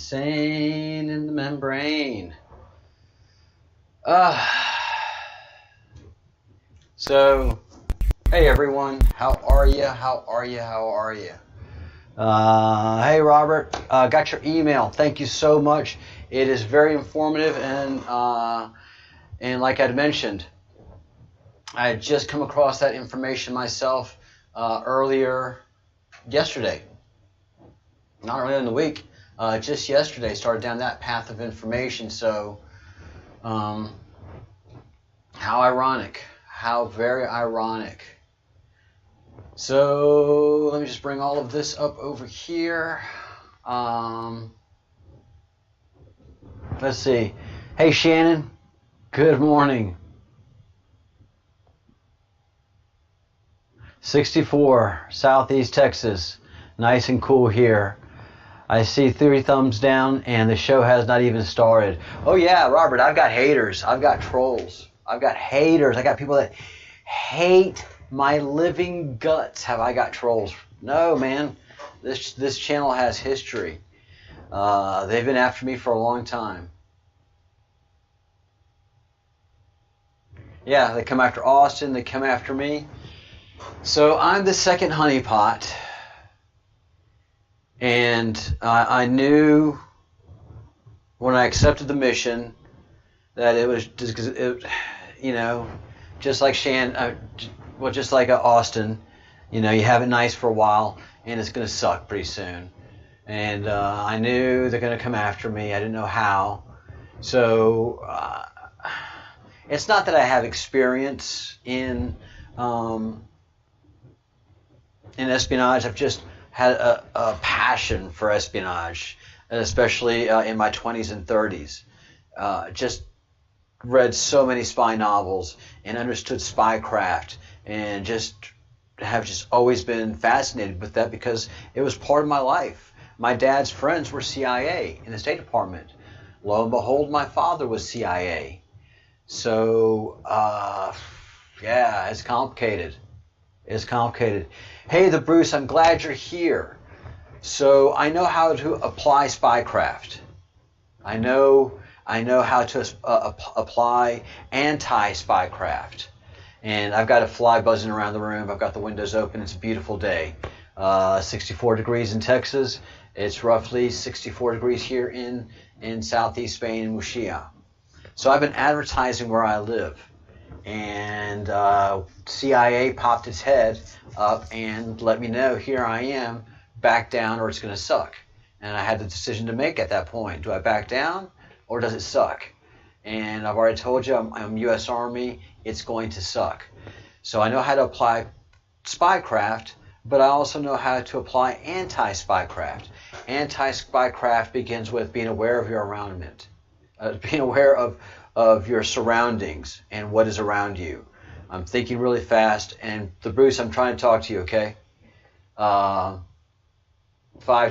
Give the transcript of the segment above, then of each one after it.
Insane in the membrane. So, hey everyone, how are you? How are you? How are you? Hey Robert, got your email. Thank you so much. It is very informative, and like I'd mentioned, I had just come across that information myself earlier yesterday. Not earlier in the week, just yesterday. Started down that path of information. So, how ironic. How very ironic. So, let me just bring all of this up over here. Let's see. Hey, Shannon. Good morning. 64, Southeast Texas. Nice and cool here. I see 3 thumbs down, and the show has not even started. Oh, yeah, Robert, I've got haters. I've got trolls. I've got haters. I got people that hate my living guts. Have I got trolls? No, man. This channel has history. They've been after me for a long time. Yeah, they come after Austin. They come after me. So I'm the second honeypot. And I knew when I accepted the mission that it was just, just like just like Austin, you have it nice for a while, and it's going to suck pretty soon. And I knew they're going to come after me. I didn't know how. So it's not that I have experience in espionage. I've just had a passion for espionage, and especially in my 20s and 30s. Just read so many spy novels and understood spycraft, and have always been fascinated with that because it was part of my life. My dad's friends were CIA in the State Department. Lo and behold, my father was CIA. So, yeah, it's complicated. It's complicated. Hey, the Bruce, I'm glad you're here. So I know how to apply spycraft. I know how to apply anti-spycraft. And I've got a fly buzzing around the room. I've got the windows open. It's a beautiful day. 64 degrees in Texas. It's roughly 64 degrees here in southeast Spain, in Murcia. So I've been advertising where I live. And CIA popped its head up and let me know, here I am, back down or it's going to suck. And I had the decision to make at that point. Do I back down or does it suck? And I've already told you I'm U.S. Army. It's going to suck. So I know how to apply spycraft, but I also know how to apply anti-spycraft. Anti-spycraft begins with being aware of your environment, being aware of your surroundings and what is around you. I'm thinking really fast, and the Bruce, I'm trying to talk to you, okay? 5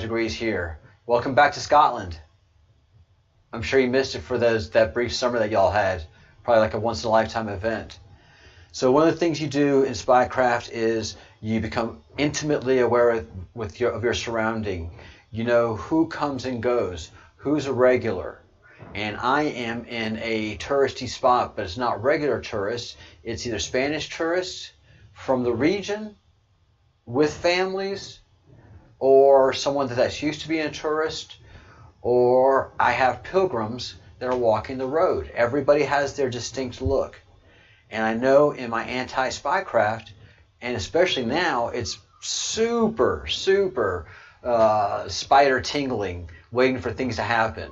degrees here. Welcome back to Scotland. I'm sure you missed it for that brief summer that y'all had, probably like a once-in-a-lifetime event. So one of the things you do in spycraft is you become intimately aware of your surrounding. You know who comes and goes, who's a regular. And I am in a touristy spot, but it's not regular tourists. It's either Spanish tourists from the region with families, or someone that's used to being a tourist, or I have pilgrims that are walking the road. Everybody has their distinct look. And I know in my anti-spycraft, and especially now, it's super, super spider tingling, waiting for things to happen.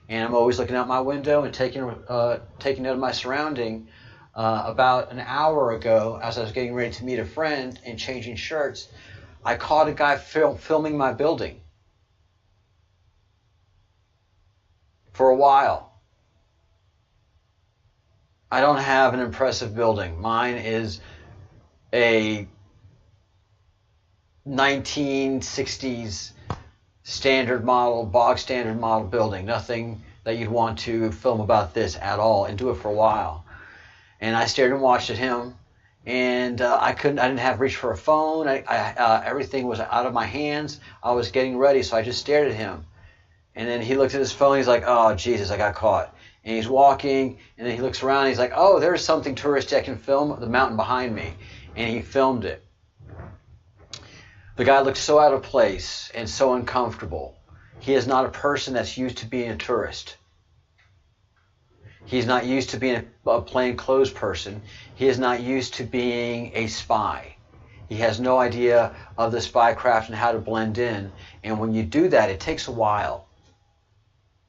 And I'm always looking out my window and taking note of my surrounding. About an hour ago, as I was getting ready to meet a friend and changing shirts, I caught a guy filming my building for a while. I don't have an impressive building. Mine is a 1960s bog standard model building. Nothing that you'd want to film about this at all, and do it for a while. And I stared and watched at him, and I didn't have reach for a phone. Everything was out of my hands. I was getting ready, so I just stared at him. And then he looks at his phone. He's like, oh, Jesus, I got caught. And he's walking, and then he looks around. And he's like, oh, there's something touristy I can film, the mountain behind me. And he filmed it. The guy looks so out of place and so uncomfortable. He is not a person that's used to being a tourist. He's not used to being a plainclothes person. He is not used to being a spy. He has no idea of the spy craft and how to blend in. And when you do that, it takes a while.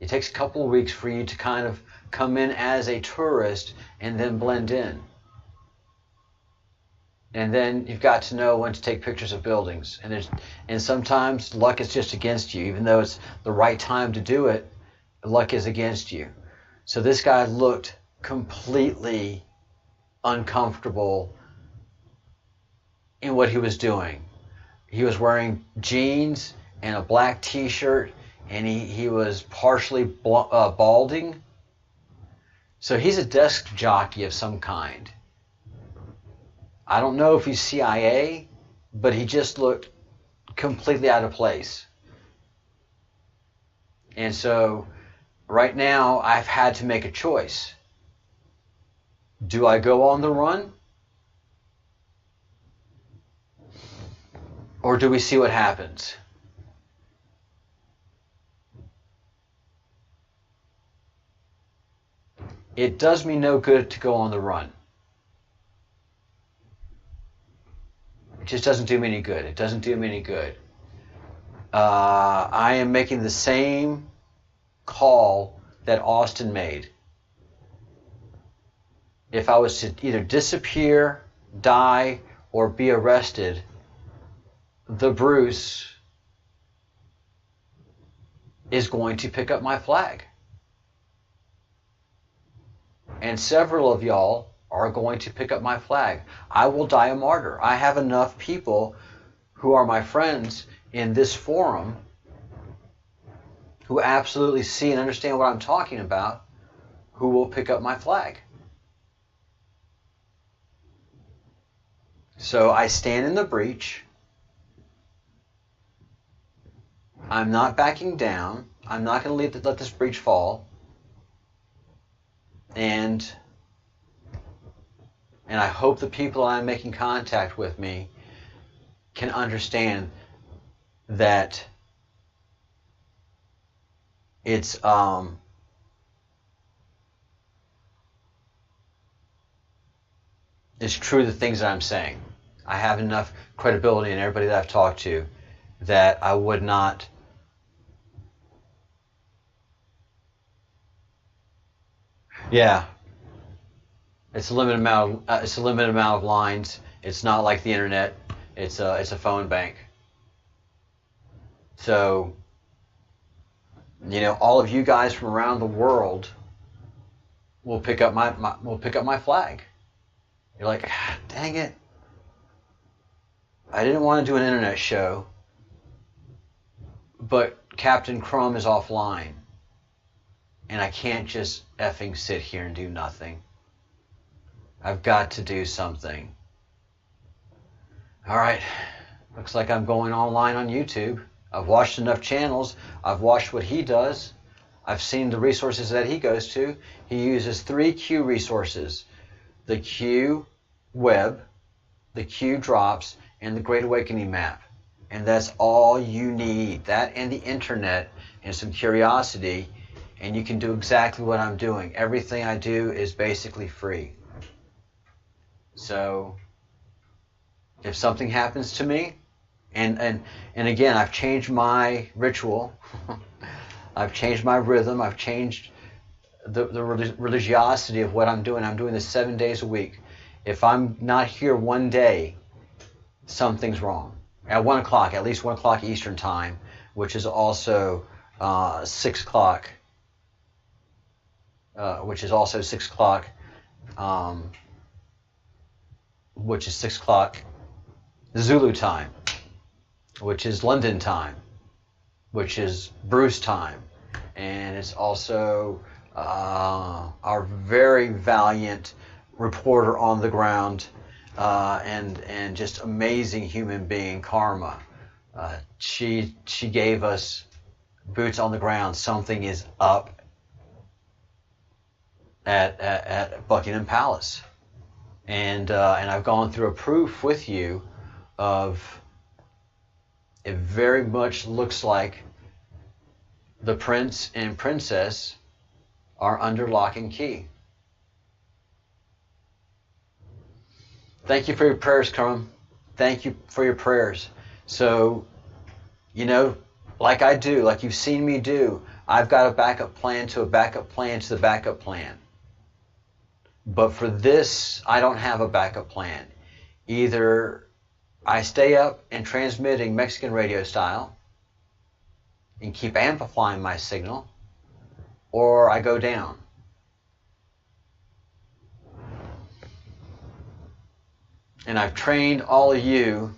It takes a couple of weeks for you to kind of come in as a tourist and then blend in. And then you've got to know when to take pictures of buildings. And sometimes luck is just against you. Even though it's the right time to do it, luck is against you. So this guy looked completely uncomfortable in what he was doing. He was wearing jeans and a black t-shirt, and he was partially balding. So he's a desk jockey of some kind. I don't know if he's CIA, but he just looked completely out of place. And so right now I've had to make a choice. Do I go on the run? Or do we see what happens? It does me no good to go on the run. It just doesn't do me any good. It doesn't do me any good. I am making the same call that Austin made. If I was to either disappear, die, or be arrested, the Bruce is going to pick up my flag. And several of y'all are going to pick up my flag. I will die a martyr. I have enough people who are my friends in this forum who absolutely see and understand what I'm talking about, who will pick up my flag. So I stand in the breach. I'm not backing down. I'm not going to let this breach fall. And I hope the people I'm making contact with me can understand that it's true, the things that I'm saying. I have enough credibility in everybody that I've talked to that I would not it's a limited amount of lines. It's not like the internet. It's a phone bank. So, all of you guys from around the world will pick up my flag. You're like, dang it. I didn't want to do an internet show, but Captain Crumb is offline. And I can't just effing sit here and do nothing. I've got to do something. All right. Looks like I'm going online on YouTube. I've watched enough channels. I've watched what he does. I've seen the resources that he goes to. He uses 3 Q resources. The Q web, the Q drops, and the Great Awakening map. And that's all you need. That and the internet and some curiosity. And you can do exactly what I'm doing. Everything I do is basically free. So if something happens to me, and again, I've changed my ritual. I've changed my rhythm. I've changed the religiosity of what I'm doing. I'm doing this 7 days a week. If I'm not here one day, something's wrong. At 1 o'clock, at least 1 o'clock Eastern time, which is also 6 o'clock. Which is also 6 o'clock. Which is 6 o'clock Zulu time, which is London time, which is Bruce time, and it's also our very valiant reporter on the ground and just amazing human being, Karma. She gave us boots on the ground. Something is up at Buckingham Palace, and I've gone through a proof with you of it. Very much looks like the prince and princess are under lock and key. Thank you for your prayers, Crum. Thank you for your prayers. So, you know, like I do, like you've seen me do, I've got a backup plan to a backup plan to the backup plan. But for this, I don't have a backup plan. Either I stay up and transmitting Mexican radio style and keep amplifying my signal, or I go down. And I've trained all of you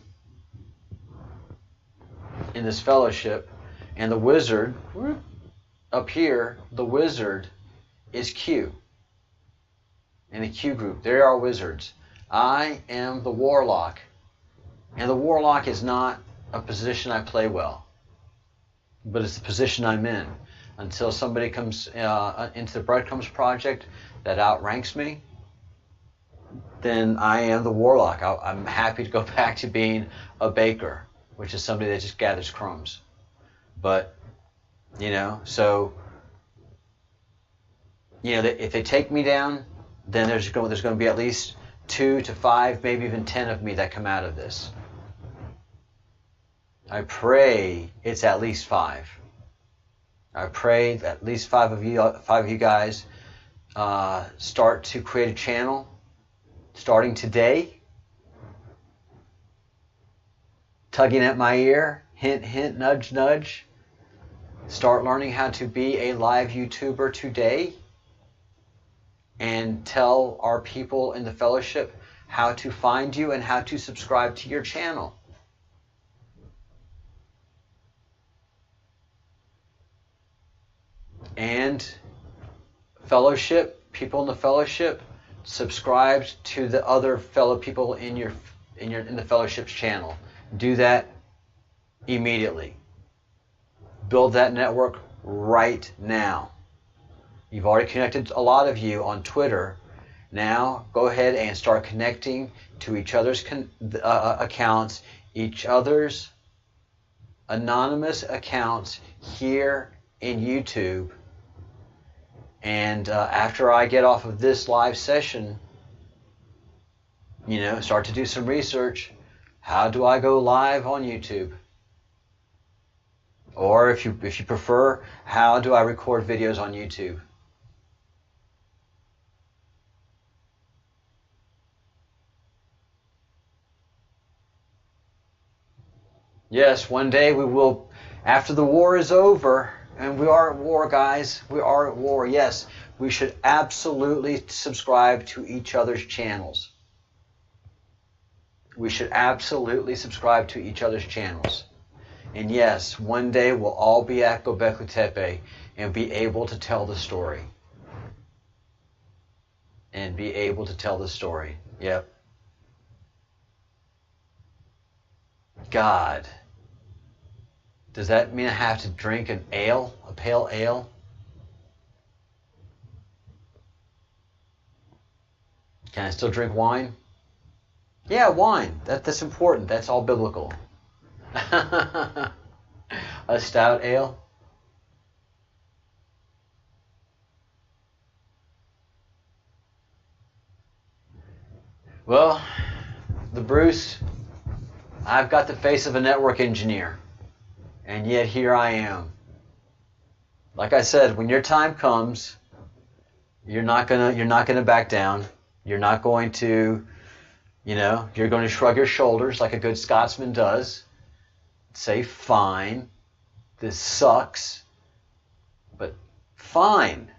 in this fellowship, and the wizard up here, the wizard is Q. In the Q group, there are wizards. I am the warlock, and the warlock is not a position I play well, but it's the position I'm in. Until somebody comes into the Breadcrumbs Project that outranks me, then I am the warlock. I'm happy to go back to being a baker, which is somebody that just gathers crumbs. But, you know, so, you know, if they take me down, then there's going to be at least 2 to 5, maybe even 10 of me that come out of this. I pray it's at least 5. I pray that at least 5 of you guys start to create a channel starting today, tugging at my ear, hint, hint, nudge, nudge. Start learning how to be a live YouTuber today, and tell our people in the fellowship how to find you and how to subscribe to your channel. And fellowship, people in the fellowship, subscribe to the other fellow people in the fellowship's channel. Do that immediately. Build that network right now. You've already connected a lot of you on Twitter. Now go ahead and start connecting to each other's accounts, each other's anonymous accounts here in YouTube. And after I get off of this live session, you know, start to do some research. How do I go live on YouTube? Or if you prefer, how do I record videos on YouTube? Yes, one day we will, after the war is over, and we are at war, guys, we are at war, yes, we should absolutely subscribe to each other's channels. We should absolutely subscribe to each other's channels. And yes, one day we'll all be at Göbekli Tepe and be able to tell the story. And be able to tell the story. Yep. God. Does that mean I have to drink an ale? A pale ale? Can I still drink wine? Yeah, wine. That's important. That's all biblical. A stout ale? Well, the Bruce, I've got the face of a network engineer, and yet here I am. Like I said, when your time comes, you're not gonna back down. You're not going to, you know, you're going to shrug your shoulders like a good Scotsman does. Say, fine, this sucks, but fine.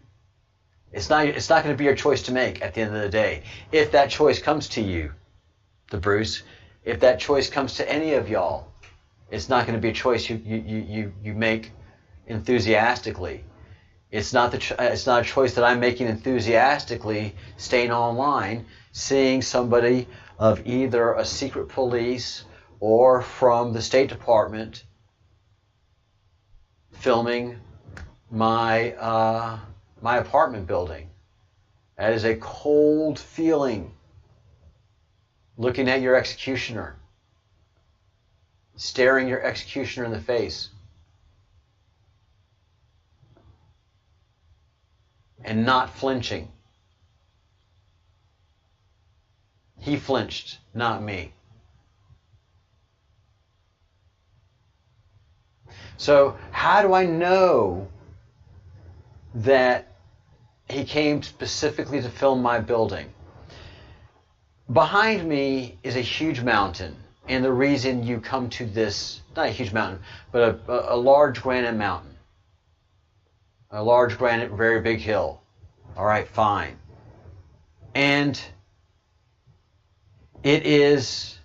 It's not going to be your choice to make at the end of the day. If that choice comes to you, the Bruce, if that choice comes to any of y'all, it's not going to be a choice you make enthusiastically. It's not a choice that I'm making enthusiastically, staying online, seeing somebody of either a secret police or from the State Department filming my my apartment building. That is a cold feeling. Looking at your executioner, staring your executioner in the face, and not flinching. He flinched, not me. So how do I know that he came specifically to film my building? Behind me is a huge mountain, and the reason you come to this, not a huge mountain, but a large granite mountain. A large granite, very big hill. All right, fine. And it is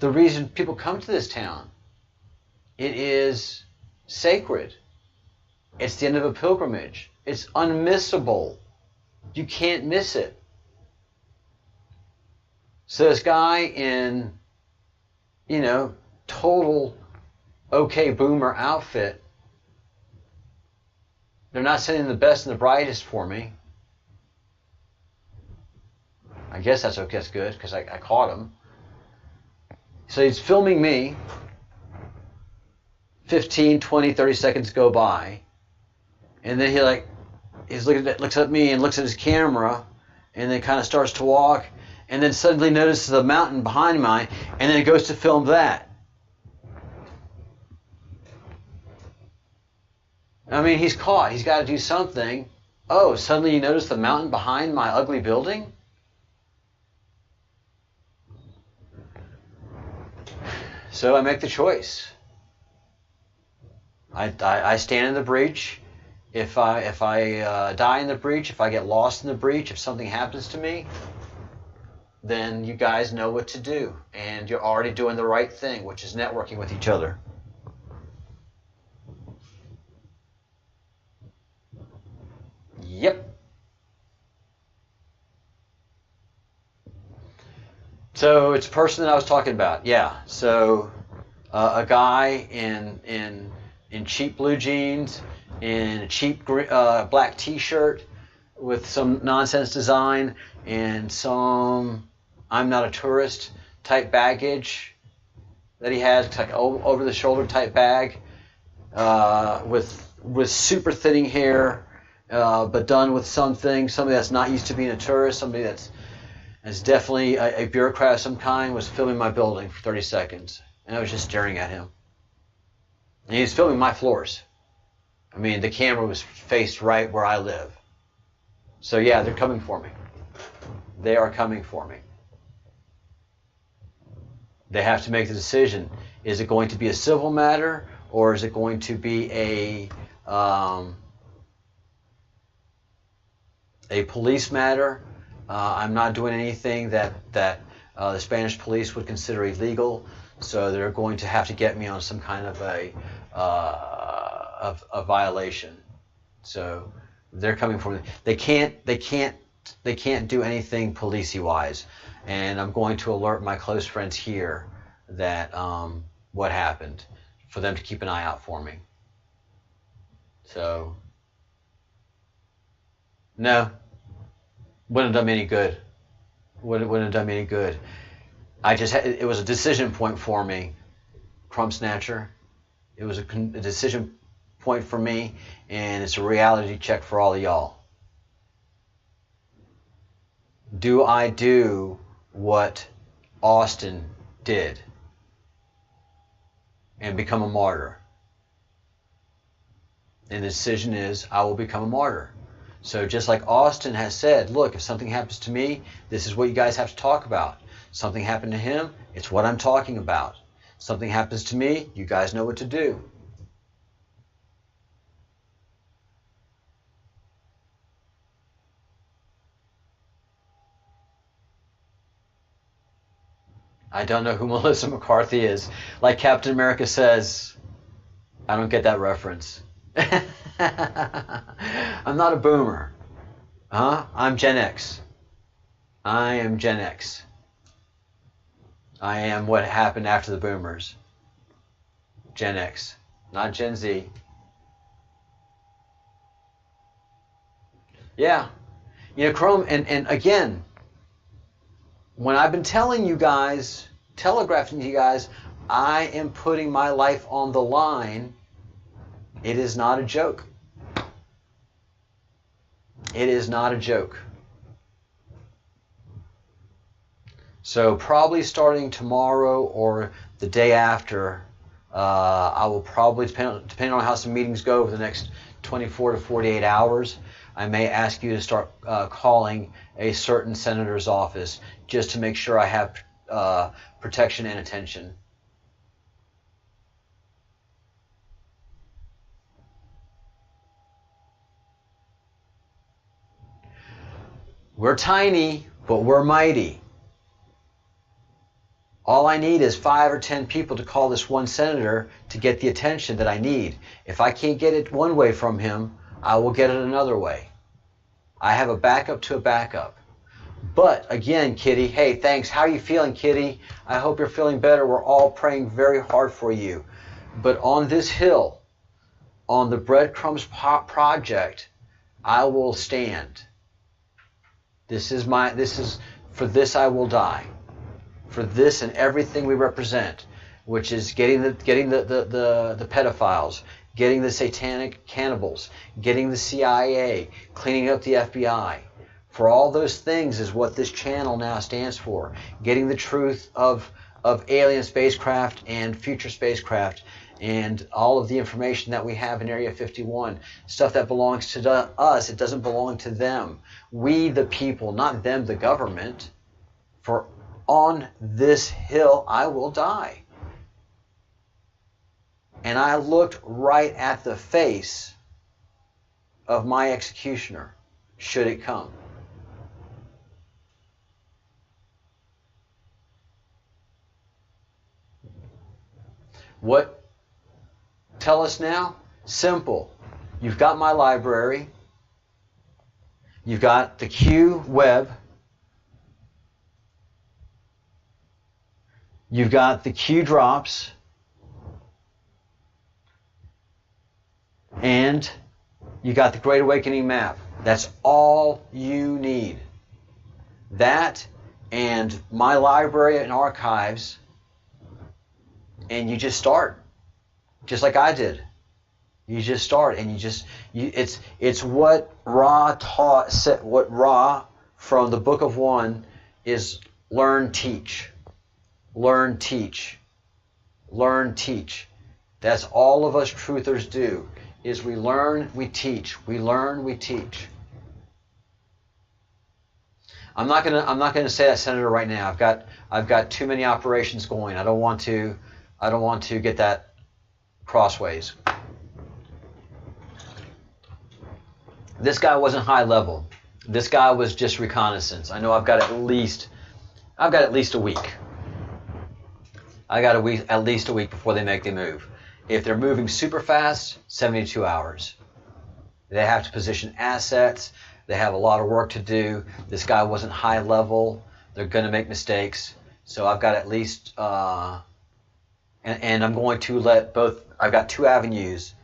the reason people come to this town. It is sacred. It's the end of a pilgrimage. It's unmissable. You can't miss it. So this guy in, total okay boomer outfit, they're not sending the best and the brightest for me. I guess that's okay, that's good, because I caught him. So he's filming me. 15, 20, 30 seconds go by. And then looks at me and looks at his camera, and then kind of starts to walk, and then suddenly notices the mountain behind mine, and then goes to film that. I mean, he's caught. He's got to do something. Oh, suddenly you notice the mountain behind my ugly building? So I make the choice. I stand in the breach. If I die in the breach, if I get lost in the breach, if something happens to me, then you guys know what to do. And you're already doing the right thing, which is networking with each other. Yep. So it's a person that I was talking about. Yeah. So a guy in cheap blue jeans, in a cheap black T-shirt with some nonsense design and some I'm not a tourist type baggage that he has. It's like over the shoulder type bag with super thinning hair, but done with somebody that's not used to being a tourist, somebody that's definitely a bureaucrat of some kind, was filming my building for 30 seconds. And I was just staring at him. And he was filming my floors. I mean, the camera was faced right where I live. So yeah, they're coming for me. They are coming for me. They have to make the decision. Is it going to be a civil matter, or is it going to be a police matter? I'm not doing anything that the Spanish police would consider illegal, so they're going to have to get me on some kind of a violation. So they're coming for me. They can't do anything policey wise, and I'm going to alert my close friends here that what happened, for them to keep an eye out for me. So no. Wouldn't have done me any good. Wouldn't have done me any good. It was a decision point for me, crumb snatcher. It was a decision point for me, and it's a reality check for all of y'all. Do I do what Austin did and become a martyr? And the decision is, I will become a martyr. So just like Austin has said, look, if something happens to me, this is what you guys have to talk about. Something happened to him, it's what I'm talking about. Something happens to me, you guys know what to do. I don't know who Melissa McCarthy is. Like Captain America says, I don't get that reference. I'm not a boomer. I'm Gen X. I am Gen X. I am what happened after the boomers. Gen X. Not Gen Z. Yeah. You know, Chrome, and again, when I've been telling you guys, telegraphing to you guys, I am putting my life on the line, it is not a joke. It is not a joke. So probably starting tomorrow or the day after, I will probably, depending on how some meetings go over the next 24 to 48 hours, I may ask you to start calling a certain senator's office just to make sure I have protection and attention. We're tiny, but we're mighty. All I need is 5 or 10 people to call this one senator to get the attention that I need. If I can't get it one way from him, I will get it another way. I have a backup to a backup. But again, Kitty, hey, thanks. How are you feeling, Kitty? I hope you're feeling better. We're all praying very hard for you. But on this hill, on the Breadcrumbs Project, I will stand. For this I will die. For this and everything we represent, which is getting the pedophiles, getting the satanic cannibals, getting the CIA, cleaning up the FBI. For all those things is what this channel now stands for. Getting the truth of alien spacecraft and future spacecraft and all of the information that we have in Area 51. Stuff that belongs to us. It doesn't belong to them. We the people, not them the government. For on this hill I will die. And I looked right at the face of my executioner, should it come. What? Tell us now? Simple. You've got my library. You've got the Q web. You've got the Q drops. And you got the Great Awakening map. That's all you need. That and my library and archives, and you just start. Just like I did. You just start, and it's what Ra taught, what Ra from the Book of One is: learn, teach. Learn, teach. Learn, teach. That's all of us truthers do, is we learn, we teach. We learn, we teach. I'm not gonna say that, Senator, right now. I've got too many operations going. I don't want to get that crossways. This guy wasn't high level. This guy was just reconnaissance. I know I've got at least a week. I got at least a week before they make the move. If they're moving super fast, 72 hours. They have to position assets. They have a lot of work to do. This guy wasn't high level. They're going to make mistakes. So I've got at least, and I'm going to let both, I've got 2 avenues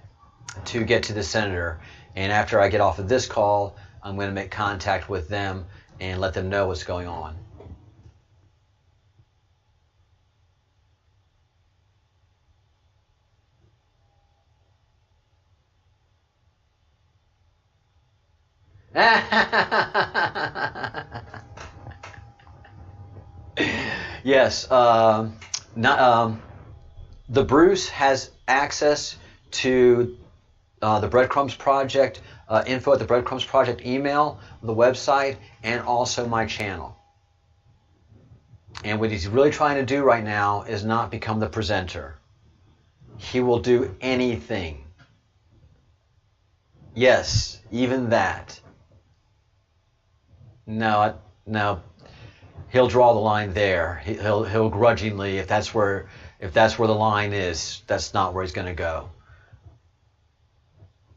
to get to the senator. And after I get off of this call, I'm going to make contact with them and let them know what's going on. Yes, the Bruce has access to the Breadcrumbs Project, info at the Breadcrumbs Project email, the website, and also my channel. And what he's really trying to do right now is not become the presenter. He will do anything. Yes, even that. No, he'll draw the line there. He'll grudgingly, if that's where the line is, that's not where he's going to go.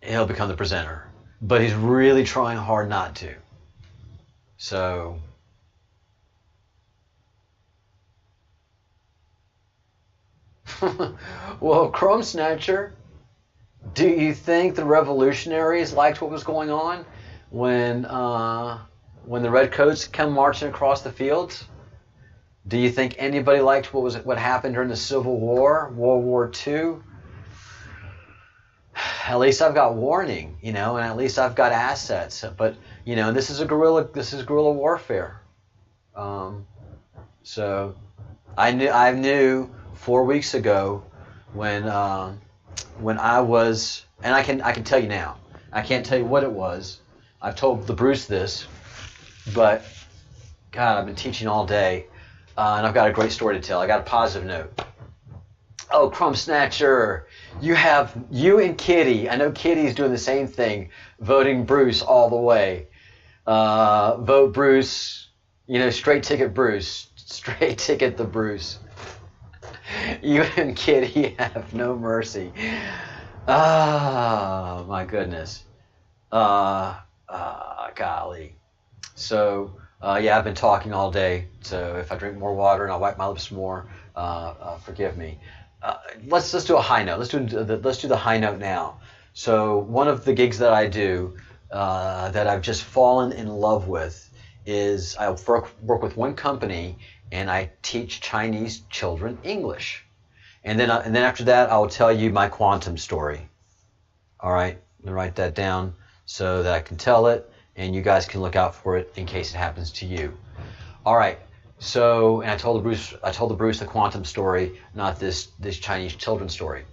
He'll become the presenter, but he's really trying hard not to. So, well, Chrome Snatcher, Do you think the revolutionaries liked what was going on when the redcoats come marching across the fields? Do you think anybody liked what happened during the Civil War, World War II? At least I've got warning, and at least I've got assets. But this is guerrilla warfare. So I knew 4 weeks ago when I was, and I can tell you now. I can't tell you what it was. I've told the Bruce this, but God, I've been teaching all day, and I've got a great story to tell. I got a positive note. Oh, Crumb Snatcher, you and Kitty. I know Kitty's doing the same thing, voting Bruce all the way. Vote Bruce, straight ticket Bruce, straight ticket the Bruce. You and Kitty have no mercy. Ah, my goodness. Golly. So, I've been talking all day. So if I drink more water and I wipe my lips more, forgive me. Let's do a high note. Let's do the high note now. So one of the gigs that I do that I've just fallen in love with is I work with one company and I teach Chinese children English. And then after that, I will tell you my quantum story. All right, let me write that down so that I can tell it, and you guys can look out for it in case it happens to you. All right. So, and I told the Bruce the quantum story, not this Chinese children story.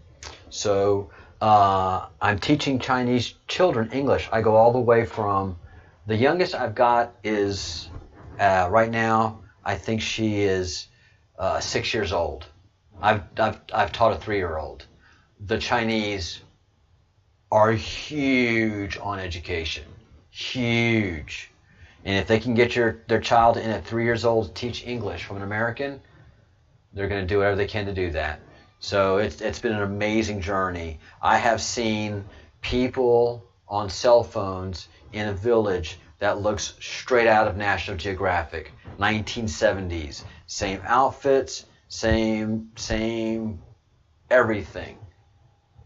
So, I'm teaching Chinese children English. I go all the way from the youngest I've got is right now. I think she is 6 years old. I've taught a 3-year-old. The Chinese are huge on education, huge. And if they can get their child in at 3 years old to teach English from an American, they're going to do whatever they can to do that. So it's been an amazing journey. I have seen people on cell phones in a village that looks straight out of National Geographic, 1970s. Same outfits, same everything.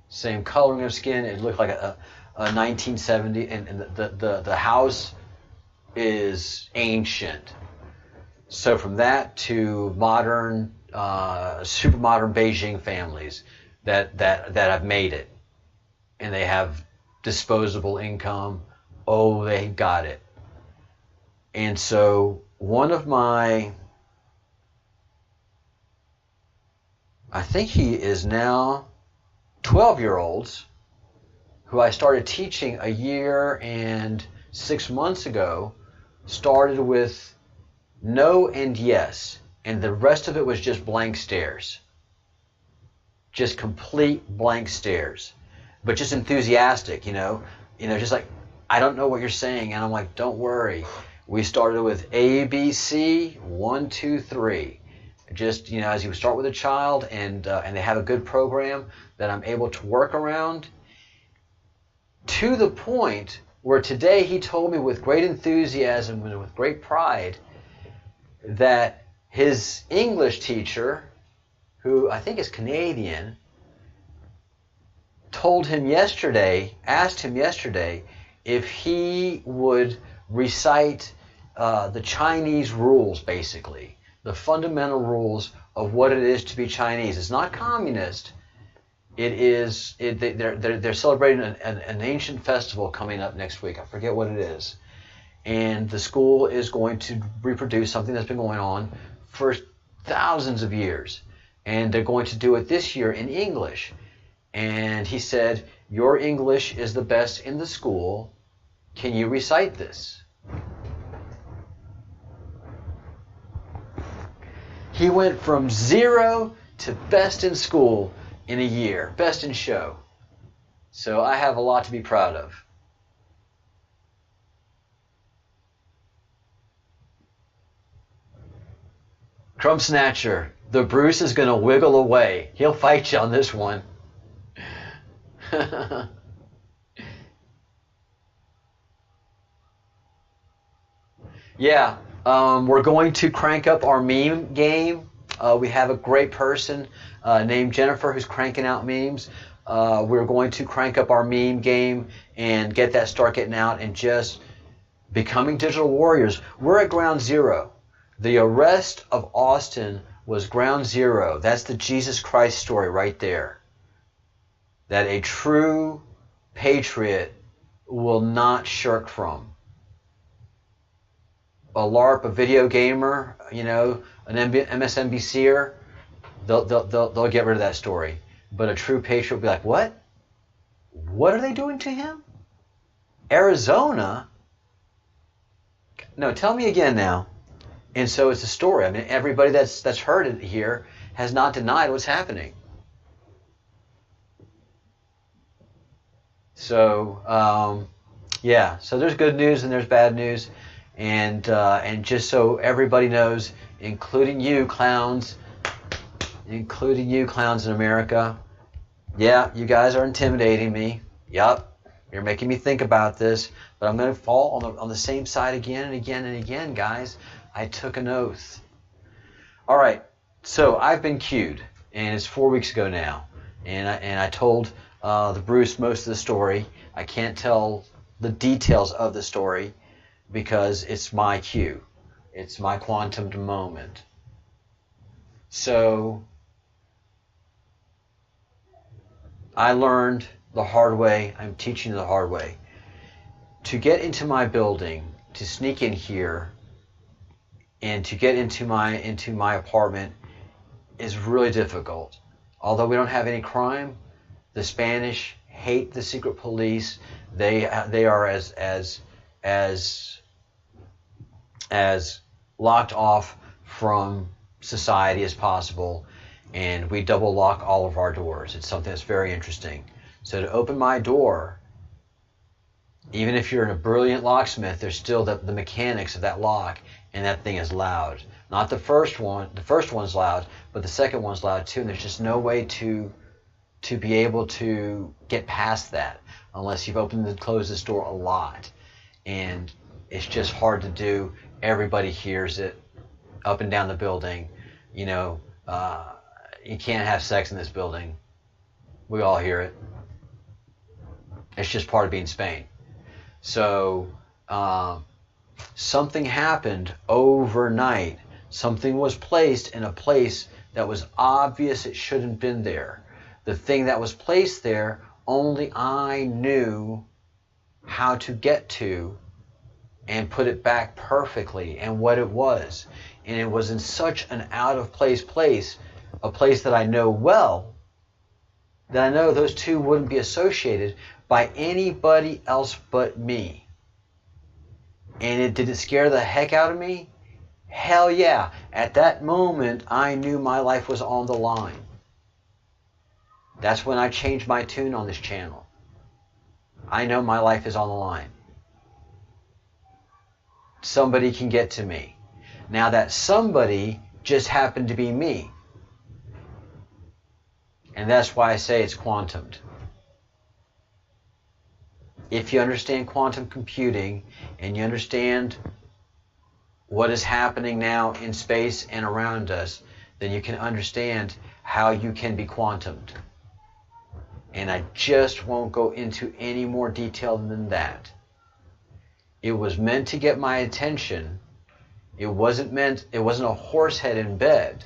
Same coloring of skin. It looked like a 1970, and the house is ancient. So from that to modern, super modern Beijing families that have made it, and they have disposable income. Oh, they got it. And so one of my, I think he is now 12-year-olds who I started teaching a year and 6 months ago, started with no and yes, and the rest of it was just blank stares. Just complete blank stares. But just enthusiastic, just like, I don't know what you're saying, and I'm like, don't worry. We started with A, B, C, 1, 2, 3. Just, as you start with a child and they have a good program that I'm able to work around, to the point where today he told me with great enthusiasm and with great pride that his English teacher, who I think is Canadian, asked him yesterday if he would recite the Chinese rules, basically, the fundamental rules of what it is to be Chinese. It's not communist. They're celebrating an ancient festival coming up next week. I forget what it is. And the school is going to reproduce something that's been going on for thousands of years. And they're going to do it this year in English. And he said, your English is the best in the school. Can you recite this? He went from 0 to best in school in a year, best in show. So I have a lot to be proud of. Crumb Snatcher, the Bruce is going to wiggle away. He'll fight you on this one. Yeah, we're going to crank up our meme game. We have a great person named Jennifer who's cranking out memes. we're going to crank up our meme game and start getting out and just becoming digital warriors. We're at ground zero. The arrest of Austin was ground zero. That's the Jesus Christ story right there. That a true patriot will not shirk from. A LARP, a video gamer, an MSNBCer, they'll get rid of that story. But a true patriot will be like, what? What are they doing to him? Arizona? No, tell me again now. And so it's a story. I mean, everybody that's heard it here has not denied what's happening. So, so there's good news and there's bad news. And just so everybody knows, including you clowns in America, yeah, you guys are intimidating me. Yup, you're making me think about this, but I'm going to fall on the same side again and again and again, guys. I took an oath. All right, so I've been cued, and it's 4 weeks ago now, and I told the Bruce most of the story. I can't tell the details of the story because it's my cue. It's my quantum moment. So I learned the hard way. I'm teaching the hard way. To get into my building, to sneak in here, and to get into my apartment is really difficult. Although we don't have any crime, the Spanish hate the secret police. They are as locked off from society as possible, and we double lock all of our doors. It's something that's very interesting. So to open my door, even if you're a brilliant locksmith, there's still the mechanics of that lock, and that thing is loud. Not the first one. The first one's loud, but the second one's loud too, and there's just no way to be able to get past that unless you've opened and closed this door a lot. And it's just hard to do. Everybody hears it up and down the building. You can't have sex in this building. We all hear it. It's just part of being Spain. So something happened overnight. Something was placed in a place that was obvious it shouldn't have been there. The thing that was placed there, only I knew how to get to and put it back perfectly and what it was. And it was in such an out-of-place place, a place that I know well, that I know those two wouldn't be associated by anybody else but me. And did it scare the heck out of me? Hell yeah. At that moment, I knew my life was on the line. That's when I changed my tune on this channel. I know my life is on the line. Somebody can get to me. Now that somebody just happened to be me. And that's why I say it's quantumed. If you understand quantum computing and you understand what is happening now in space and around us, then you can understand how you can be quantumed. And I just won't go into any more detail than that. It was meant to get my attention. It wasn't a horse head in bed.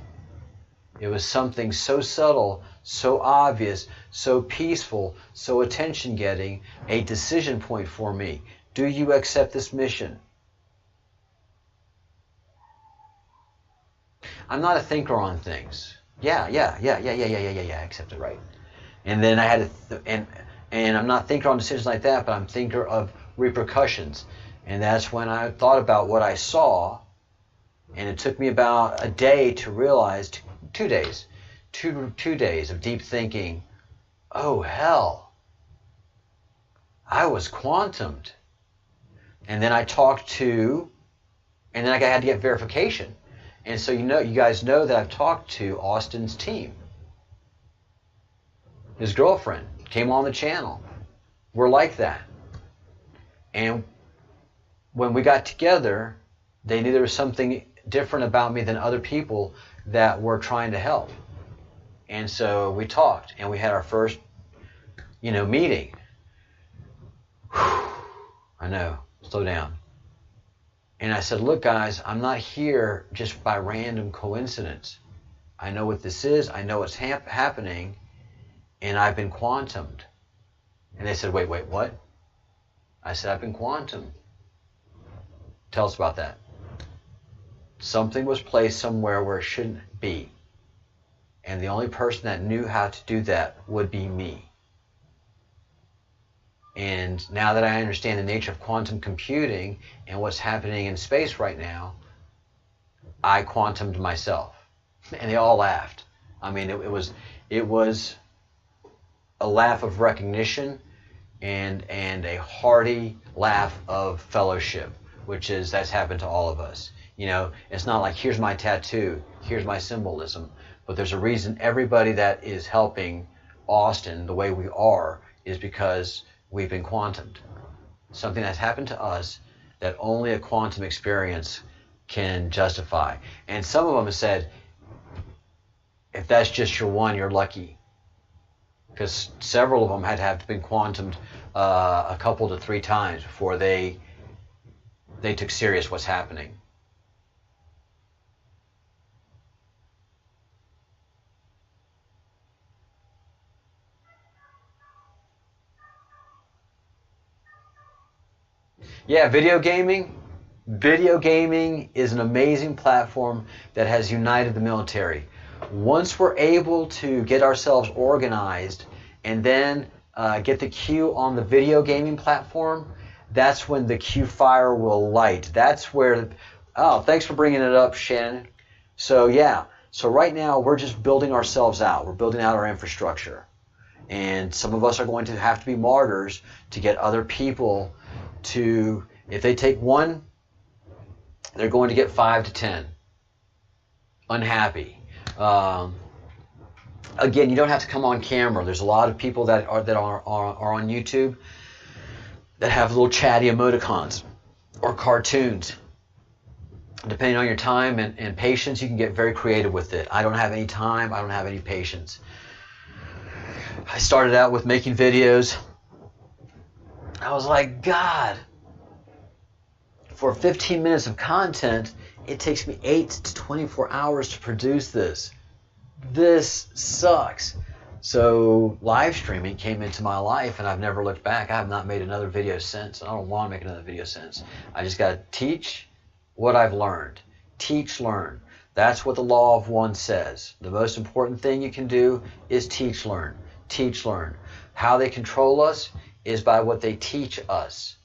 It was something so subtle, so obvious, so peaceful, so attention-getting, a decision point for me. Do you accept this mission? I'm not a thinker on things. Yeah, I accept it, right. And then I had to, and I'm not a thinker on decisions like that, but I'm a thinker of repercussions. And that's when I thought about what I saw, and it took me about a day to realize, 2 days, two days of deep thinking, oh hell, I was quantumed. And then I talked to, and then I had to get verification. And so you guys know that I've talked to Austin's team. His girlfriend came on the channel. We're like that. And when we got together, they knew there was something different about me than other people that were trying to help. And so we talked, and we had our first meeting. Whew, I know, slow down. And I said, look guys, I'm not here just by random coincidence. I know what this is, I know what's happening, and I've been quantumed. And they said, wait, what? I said, I've been quantumed. Tell us about that. Something was placed somewhere where it shouldn't be. And the only person that knew how to do that would be me. And now that I understand the nature of quantum computing and what's happening in space right now, I quantumed myself. And they all laughed. I mean, it was a laugh of recognition and a hearty laugh of fellowship, that's happened to all of us. It's not like, here's my tattoo, here's my symbolism, but there's a reason everybody that is helping Austin the way we are is because we've been quantumed. Something that's happened to us that only a quantum experience can justify. And some of them have said, if that's just your one, you're lucky. Because several of them had to have been quantumed a couple to 3 times before they took serious what's happening. Yeah, video gaming. Video gaming is an amazing platform that has united the military. Once we're able to get ourselves organized and then get the queue on the video gaming platform, that's when the queue fire will light. That's where, thanks for bringing it up, Shannon. So yeah, so right now we're just building ourselves out. We're building out our infrastructure. And some of us are going to have to be martyrs to get other people to, if they take one, they're going to get 5 to 10 unhappy. Again, you don't have to come on camera. There's a lot of people that are on YouTube that have little chatty emoticons or cartoons. Depending on your time and patience, you can get very creative with it. I don't have any time. I don't have any patience. I started out with making videos. I was like, God, for 15 minutes of content, it takes me 8 to 24 hours to produce this. This sucks. So live streaming came into my life and I've never looked back. I have not made another video since. I don't want to make another video since. I just got to teach what I've learned. Teach, learn. That's what the law of one says. The most important thing you can do is teach, learn. Teach, learn. How they control us is by what they teach us.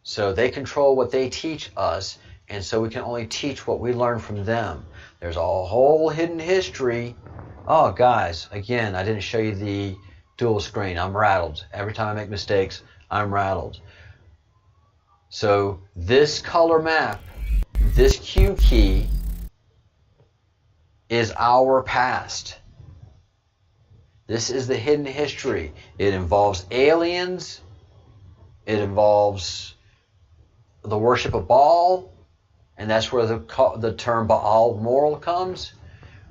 So they control what they teach us, and so we can only teach what we learn from them. There's a whole hidden history. Oh, guys, again, I didn't show you the dual screen. I'm rattled. Every time I make mistakes, I'm rattled. So this color map, this Q key, is our past. This is the hidden history. It involves aliens. It involves the worship of Baal, and that's where the term Baal moral comes.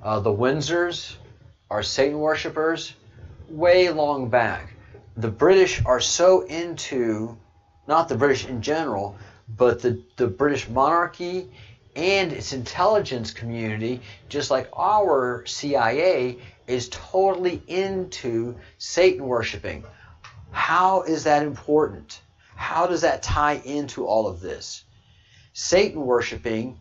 The Windsors are Satan worshippers way long back. The British are so into, not the British in general, but the British monarchy and its intelligence community, just like our CIA, is totally into Satan worshiping. How is that important? How does that tie into all of this? Satan worshiping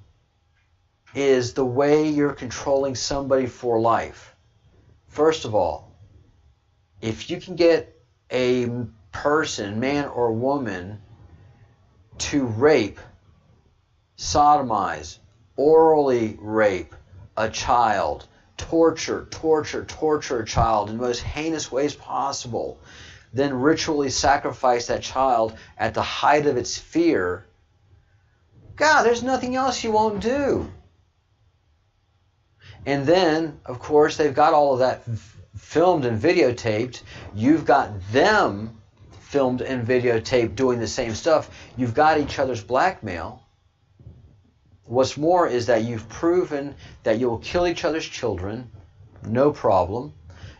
is the way you're controlling somebody for life. First of all, if you can get a person, man or woman, to rape, sodomize, orally rape a child, torture a child in the most heinous ways possible, then ritually sacrifice that child at the height of its fear, God, there's nothing else you won't do. And then, of course, they've got all of that filmed and videotaped. You've got them filmed and videotaped doing the same stuff. You've got each other's blackmail. What's more is that you've proven that you will kill each other's children, no problem.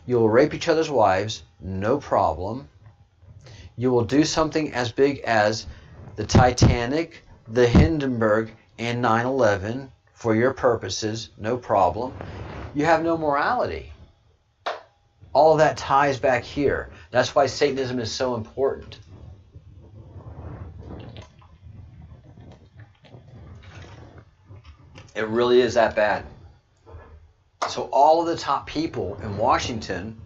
You will rape each other's wives, no problem. You will do something as big as the Titanic, the Hindenburg, and 9/11 for your purposes, no problem. You have no morality. All of that ties back here. That's why Satanism is so important. It really is that bad. So all of the top people in Washington,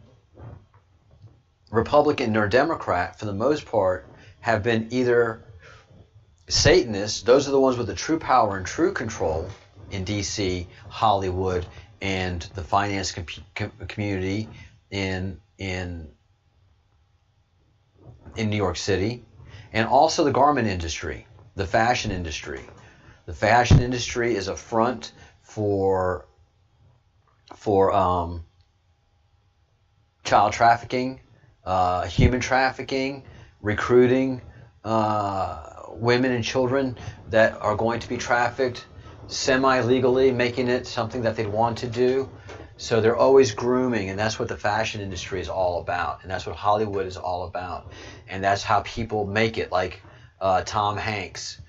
Republican or Democrat, for the most part, have been either Satanists. Those are the ones with the true power and true control in D.C., Hollywood, and the finance community in New York City, and also the garment industry, the fashion industry. The fashion industry is a front for child trafficking, human trafficking, recruiting women and children that are going to be trafficked semi-legally, making it something that they'd want to do. So they're always grooming, and that's what the fashion industry is all about, and that's what Hollywood is all about, and that's how people make it, like Tom Hanks,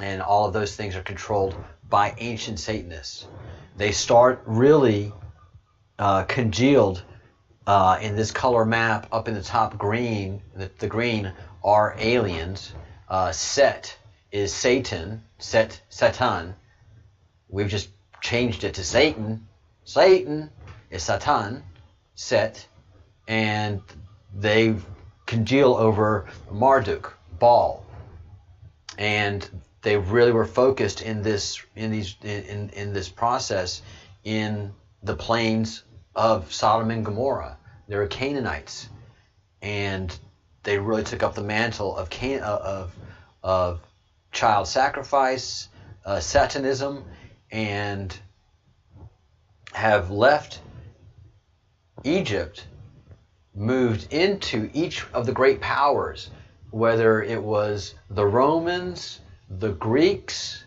and all of those things are controlled by ancient Satanists. They start really congealed in this color map up in the top green. The green are aliens. Set is Satan. Satan. We've just changed it to Satan. Satan is Satan. Set. And they congeal over Marduk, Baal. And they really were focused in this process in the plains of Sodom and Gomorrah. They were Canaanites, and they really took up the mantle of child sacrifice, Satanism, and have left Egypt, moved into each of the great powers, whether it was the Romans, the Greeks,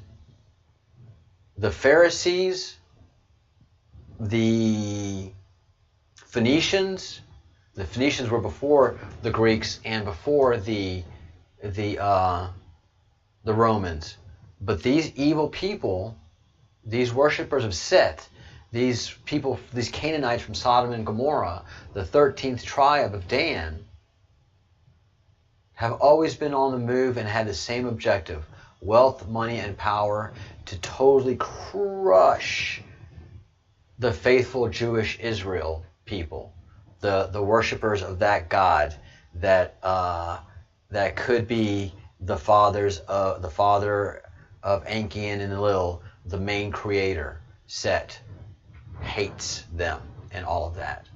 the Pharisees, the Phoenicians. The Phoenicians were before the Greeks and before the Romans. But these evil people, these worshippers of Set, these people, these Canaanites from Sodom and Gomorrah, the 13th tribe of Dan, have always been on the move and had the same objective: wealth, money, and power, to totally crush the faithful Jewish Israel people, the worshippers of that God that could be the father of Enki and Enlil, the main creator. Set hates them and all of that.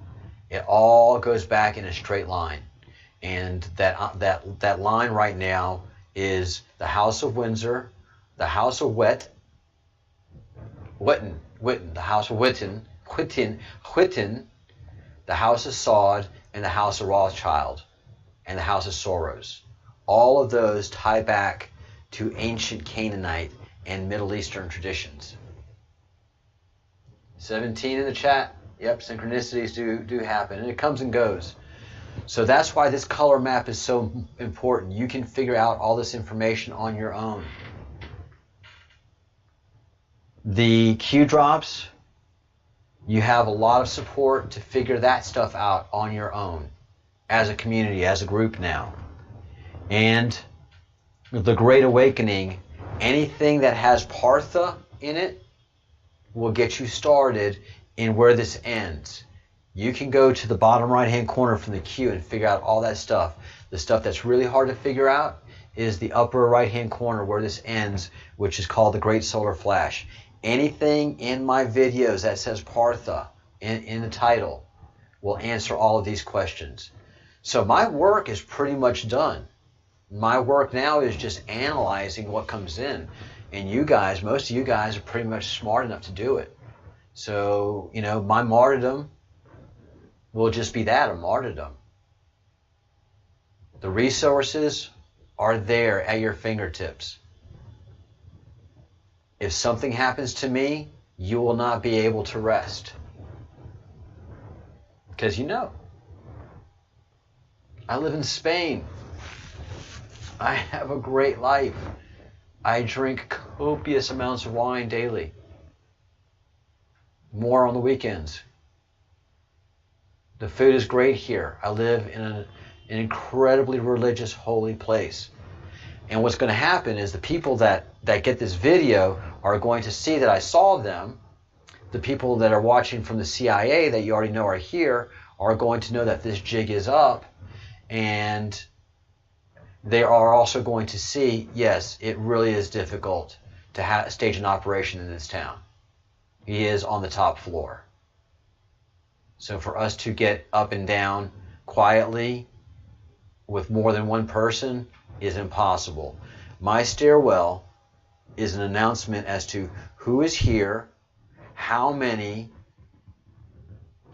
It all goes back in a straight line, and that line right now is the House of Windsor, the House of Witten, the House of Witten, the House of Saud, and the House of Rothschild, and the House of Soros. All of those tie back to ancient Canaanite and Middle Eastern traditions. 17 in the chat. Yep, synchronicities do happen, and it comes and goes. So that's why this color map is so important. You can figure out all this information on your own. The Q drops, you have a lot of support to figure that stuff out on your own as a community, as a group now. And the Great Awakening, anything that has Partha in it will get you started in where this ends. You can go to the bottom right-hand corner from the queue and figure out all that stuff. The stuff that's really hard to figure out is the upper right-hand corner where this ends, which is called the Great Solar Flash. Anything in my videos that says Partha in the title will answer all of these questions. So my work is pretty much done. My work now is just analyzing what comes in. And you guys, most of you guys are pretty much smart enough to do it. So, you know, my martyrdom will just be that, a martyrdom. The resources are there at your fingertips. If something happens to me, you will not be able to rest. Because I live in Spain. I have a great life. I drink copious amounts of wine daily. More on the weekends. The food is great here. I live in an incredibly religious, holy place. And what's going to happen is the people that get this video are going to see that I saw them. The people that are watching from the CIA that you already know are here are going to know that this jig is up. And they are also going to see, yes, it really is difficult to stage an operation in this town. He is on the top floor. So for us to get up and down quietly with more than one person is impossible. My stairwell is an announcement as to who is here, how many,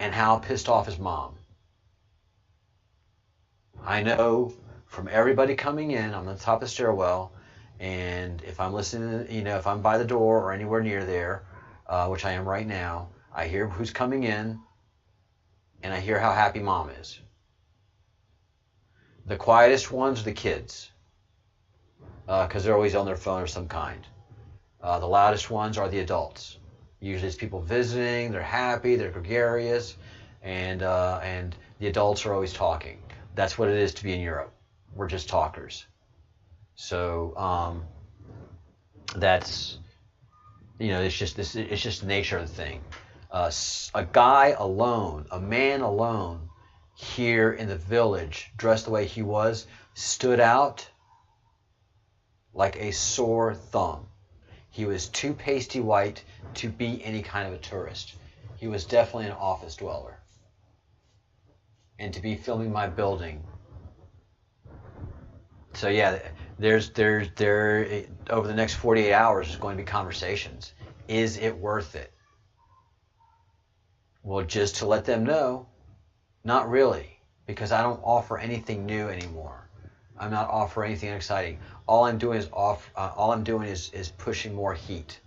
and how pissed off is mom. I know from everybody coming in, I'm on the top of the stairwell, and if I'm listening, if I'm by the door or anywhere near there, which I am right now, I hear who's coming in, and I hear how happy mom is. The quietest ones are the kids, because they're always on their phone of some kind. The loudest ones are the adults. Usually it's people visiting, they're happy, they're gregarious, and the adults are always talking. That's what it is to be in Europe. We're just talkers. So that's, it's just the nature of the thing. A guy alone, a man alone, here in the village, dressed the way he was, stood out like a sore thumb. He was too pasty white to be any kind of a tourist. He was definitely an office dweller. And to be filming my building. So yeah, there over the next 48 hours there's going to be conversations. Is it worth it? Well, just to let them know, not really, because I don't offer anything new anymore. I'm not offering anything exciting. All I'm doing is pushing more heat.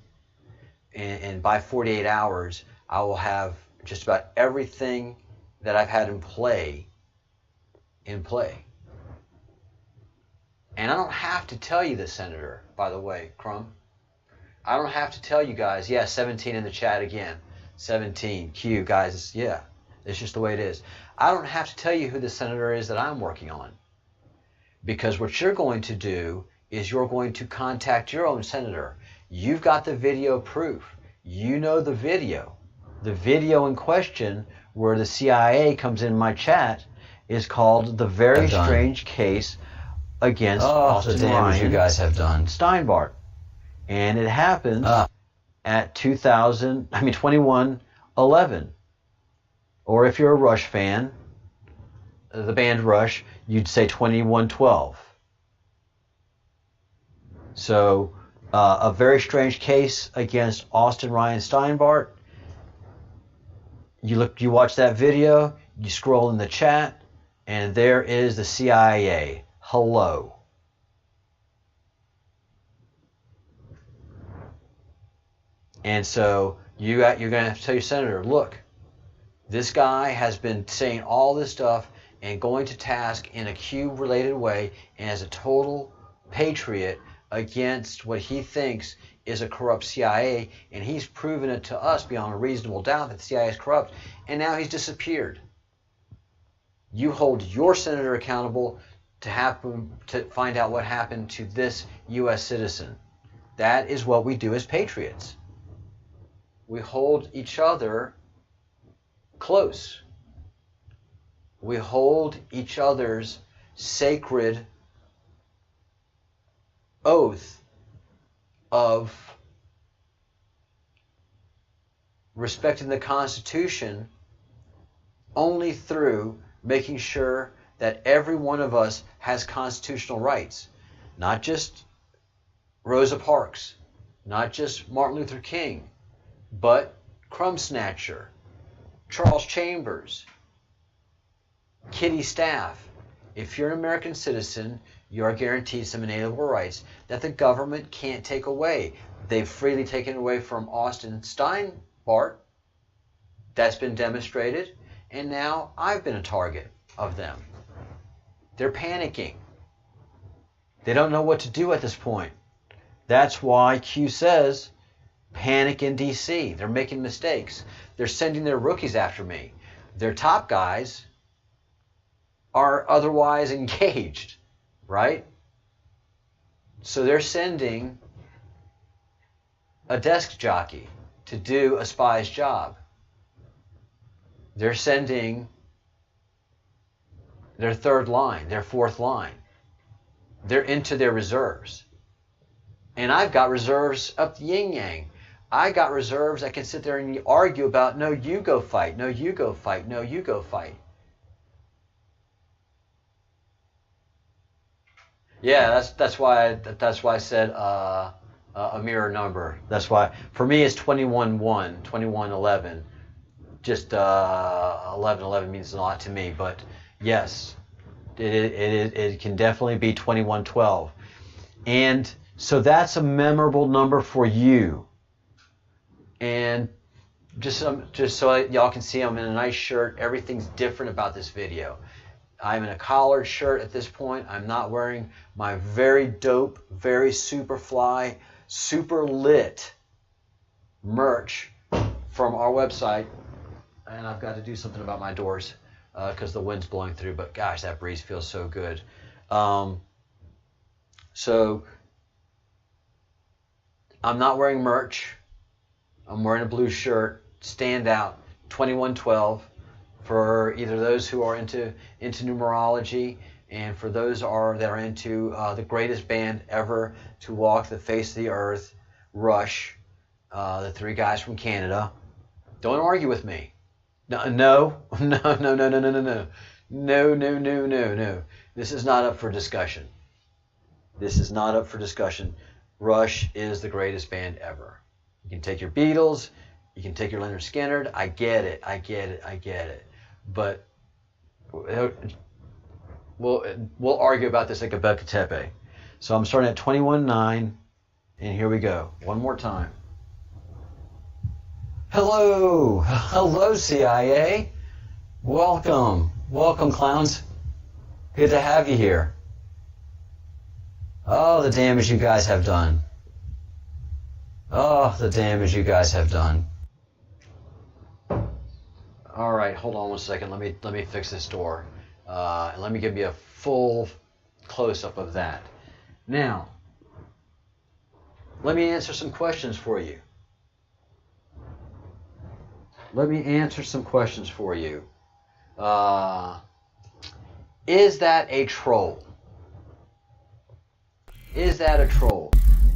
And by 48 hours, I will have just about everything that I've had in play. And I don't have to tell you this, Senator, by the way, Crumb. I don't have to tell you guys. Yeah, 17 in the chat again. 17. Q, guys. Yeah, it's just the way it is. I don't have to tell you who the senator is that I'm working on. Because what you're going to do is you're going to contact your own senator. You've got the video proof. You know the video. The video in question where the CIA comes in my chat is called The Very Strange Case Against Austin Ryan, you guys have done. Steinbart. And it happens at 2111. Or if you're a Rush fan, the band Rush, you'd say 2112. So, A Very Strange Case Against Austin Ryan Steinbart. You watch that video, you scroll in the chat, and there is the CIA. Hello. And so you're going to have to tell your senator, look, this guy has been saying all this stuff and going to task in a Q-related way and as a total patriot against what he thinks is a corrupt CIA, and he's proven it to us beyond a reasonable doubt that the CIA is corrupt, and now he's disappeared. You hold your senator accountable to find out what happened to this U.S. citizen. That is what we do as patriots. We hold each other close. We hold each other's sacred oath of respecting the Constitution only through making sure that every one of us has constitutional rights. Not just Rosa Parks, not just Martin Luther King, but Crumb Snatcher, Charles Chambers, Kitty Staff. If you're an American citizen, you are guaranteed some inalienable rights that the government can't take away. They've freely taken away from Austin Steinbart. That's been demonstrated. and now I've been a target of them. They're panicking. They don't know what to do at this point. That's why Q says, panic in DC. They're making mistakes. They're sending their rookies after me. Their top guys are otherwise engaged, right? So they're sending a desk jockey to do a spy's job. They're sending their third line, their fourth line. They're into their reserves. And I've got reserves up the yin-yang. I got reserves I can sit there and argue about, no, you go fight, no, you go fight, no, you go fight. Yeah, that's why I said a mirror number. That's why for me it's 21-1, 21-11. Just 11-11 means a lot to me, but yes, it can definitely be 21-12. And so that's a memorable number for you. And just so y'all can see, I'm in a nice shirt. Everything's different about this video. I'm in a collared shirt at this point. I'm not wearing my very dope, very super fly, super lit merch from our website. And I've got to do something about my doors because the wind's blowing through. But gosh, that breeze feels so good. So I'm not wearing merch. I'm wearing a blue shirt. Stand out. 21-12 for either those who are into numerology and for those that are into the greatest band ever to walk the face of the earth, Rush, the three guys from Canada. Don't argue with me. No. This is not up for discussion. Rush is the greatest band ever. You can take your Beatles, you can take your Leonard Skinner. I get it. But we'll argue about this at Göbekli Tepe. So I'm starting at 21-9, and here we go. One more time. Hello, CIA. Welcome, clowns. Good to have you here. Oh, the damage you guys have done. All right, hold on one second. Let me fix this door, and let me give you a full close-up of that. Now, let me answer some questions for you. Is that a troll?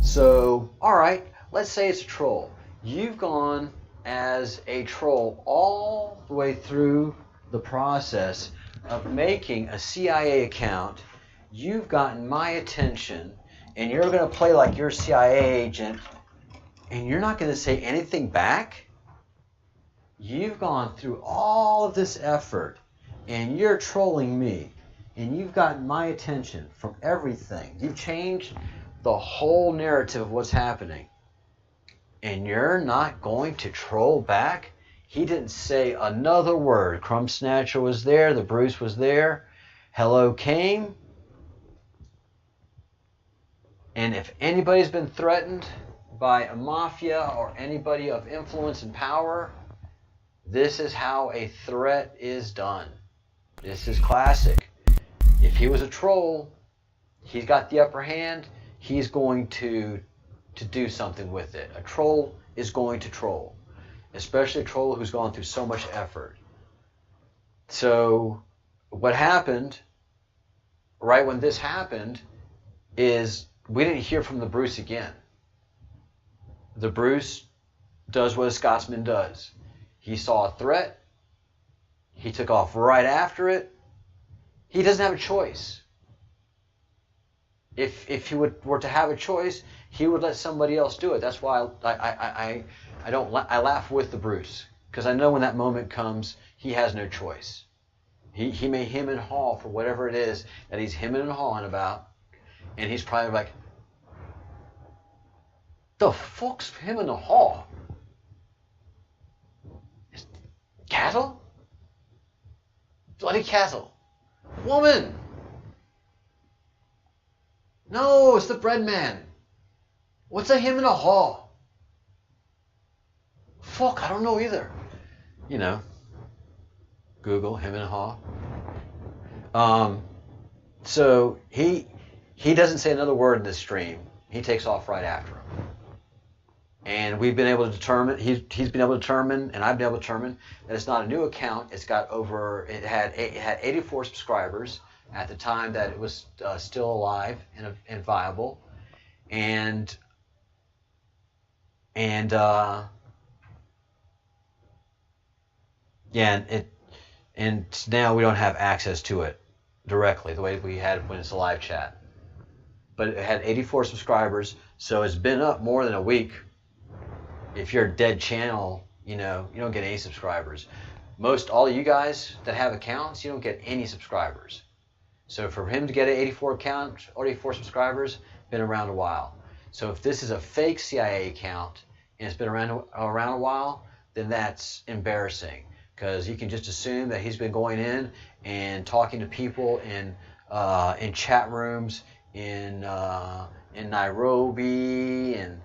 So, all right, let's say it's a troll. You've gone as a troll all the way through the process of making a CIA account. You've gotten my attention, and you're going to play like you're a CIA agent, and you're not going to say anything back? You've gone through all of this effort, and you're trolling me, and you've gotten my attention from everything. You've changed the whole narrative of what's happening. And you're not going to troll back? He didn't say another word. Crumb Snatcher was there. The Bruce was there. Hello came. And if anybody's been threatened by a mafia or anybody of influence and power, this is how a threat is done. This is classic. If he was a troll, he's got the upper hand. He's going to do something with it. A troll is going to troll, especially a troll who's gone through so much effort. So what happened right when this happened is we didn't hear from the Bruce again. The Bruce does what a Scotsman does. He saw a threat. He took off right after it. He doesn't have a choice. If he were to have a choice, he would let somebody else do it. That's why I laugh with the Bruce, because I know when that moment comes, he has no choice. He may hem and haw for whatever it is that he's hemming and hawing about, and he's probably like, the fuck's hemming and haw? Cattle? Bloody cattle. Woman. No, it's the bread man. What's a him and a haw? Fuck, I don't know either. You know, Google him and a haw. So he doesn't say another word in this stream. He takes off right after him. And we've been able to determine, he's been able to determine, and I've been able to determine that it's not a new account. It had 84 subscribers at the time that it was still alive and viable. And now we don't have access to it directly the way we had when it's a live chat. But it had 84 subscribers, so it's been up more than a week. If you're a dead channel, you know, you don't get any subscribers. All of you guys that have accounts, you don't get any subscribers. So for him to get an 84 subscribers, been around a while. So if this is a fake CIA account and it's been around a while, then that's embarrassing, because you can just assume that he's been going in and talking to people in chat rooms in Nairobi and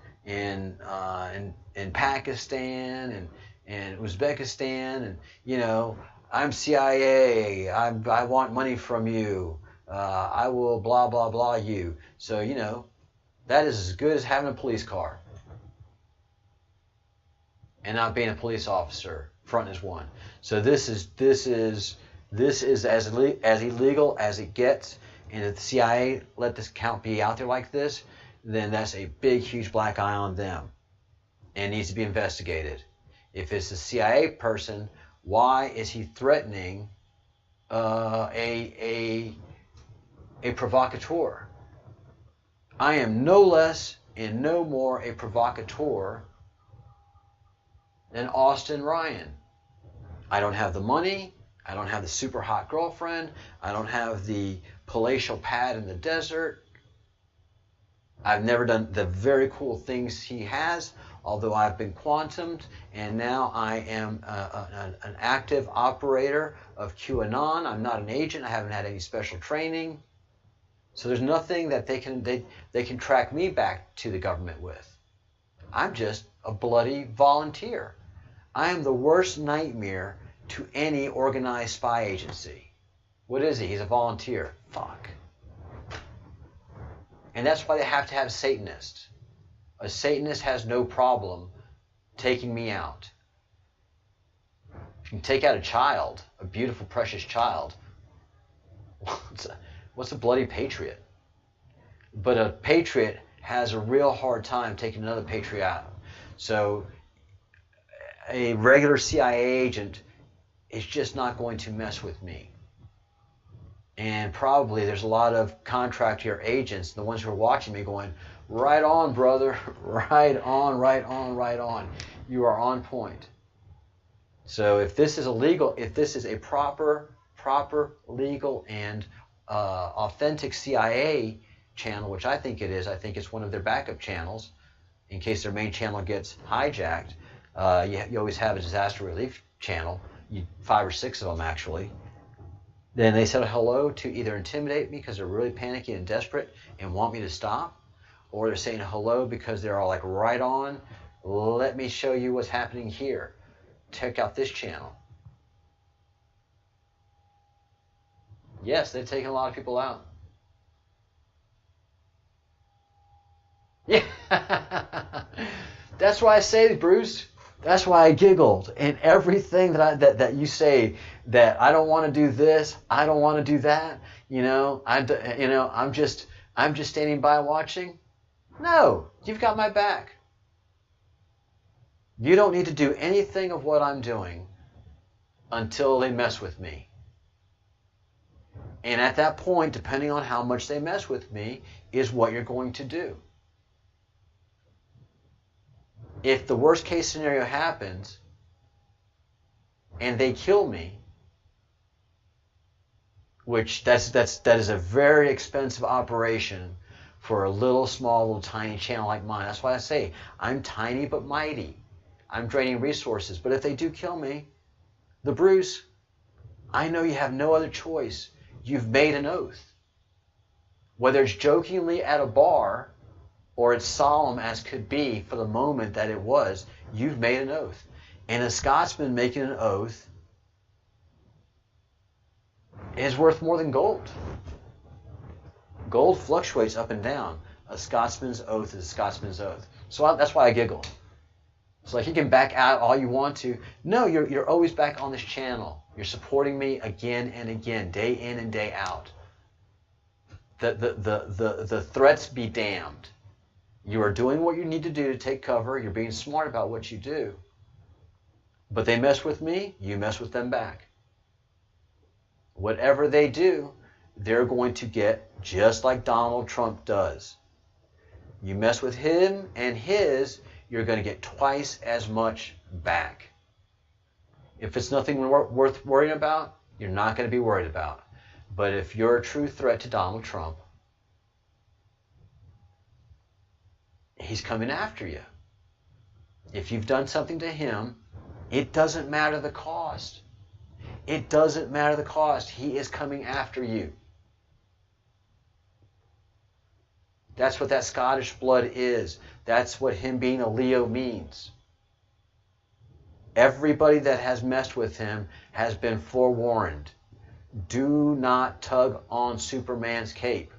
in Pakistan and Uzbekistan, and you know, I'm CIA, I want money from you, I will blah blah blah you. So you know, that is as good as having a police car and not being a police officer. Front is one. So this is as illegal as it gets. And if the CIA let this account be out there like this, then that's a big, huge black eye on them and needs to be investigated. If it's a CIA person, why is he threatening a provocateur? I am no less and no more a provocateur than Austin Ryan. I don't have the money. I don't have the super hot girlfriend. I don't have the palatial pad in the desert. I've never done the very cool things he has, although I've been quantumed, and now I am an active operator of QAnon. I'm not an agent. I haven't had any special training. So there's nothing that they can track me back to the government with. I'm just a bloody volunteer. I am the worst nightmare to any organized spy agency. What is he? He's a volunteer. Fuck. And that's why they have to have a Satanist. A Satanist has no problem taking me out. If you can take out a child, a beautiful, precious child, what's a bloody patriot? But a patriot has a real hard time taking another patriot out. So a regular CIA agent is just not going to mess with me. And probably there's a lot of contractor agents, the ones who are watching me, going, right on, brother, right on, right on, right on. You are on point. So if this is illegal, if this is a proper, legal, and authentic CIA channel, which I think it is, I think it's one of their backup channels, in case their main channel gets hijacked. You always have a disaster relief channel, 5 or 6 of them actually. Then they said hello to either intimidate me because they're really panicky and desperate and want me to stop, or they're saying hello because they're all like, right on, let me show you what's happening here. Check out this channel. Yes, they've taken a lot of people out. Yeah. That's why I say, Bruce, that's why I giggled. And everything that you say, that I don't want to do this, I don't want to do that, I'm just standing by watching. No, you've got my back. You don't need to do anything of what I'm doing until they mess with me. And at that point, depending on how much they mess with me, is what you're going to do. If the worst case scenario happens and they kill me, which that is a very expensive operation for a little tiny channel like mine. That's why I say I'm tiny but mighty. I'm draining resources. But if they do kill me, the Bruce, I know you have no other choice. You've made an oath. Whether it's jokingly at a bar or it's solemn as could be for the moment that it was, you've made an oath. And a Scotsman making an oath is worth more than gold. Gold fluctuates up and down. A Scotsman's oath is a Scotsman's oath. So that's why I giggle. It's like you can back out all you want to. No, you're always back on this channel. You're supporting me again and again, day in and day out. The threats be damned. You are doing what you need to do to take cover. You're being smart about what you do. But they mess with me, you mess with them back. Whatever they do, they're going to get just like Donald Trump does. You mess with him and his, you're going to get twice as much back. If it's nothing worth worrying about, you're not going to be worried about. But if you're a true threat to Donald Trump, he's coming after you. If you've done something to him, it doesn't matter the cost. It doesn't matter the cost. He is coming after you. That's what that Scottish blood is. That's what him being a Leo means. Everybody that has messed with him has been forewarned. Do not tug on Superman's cape.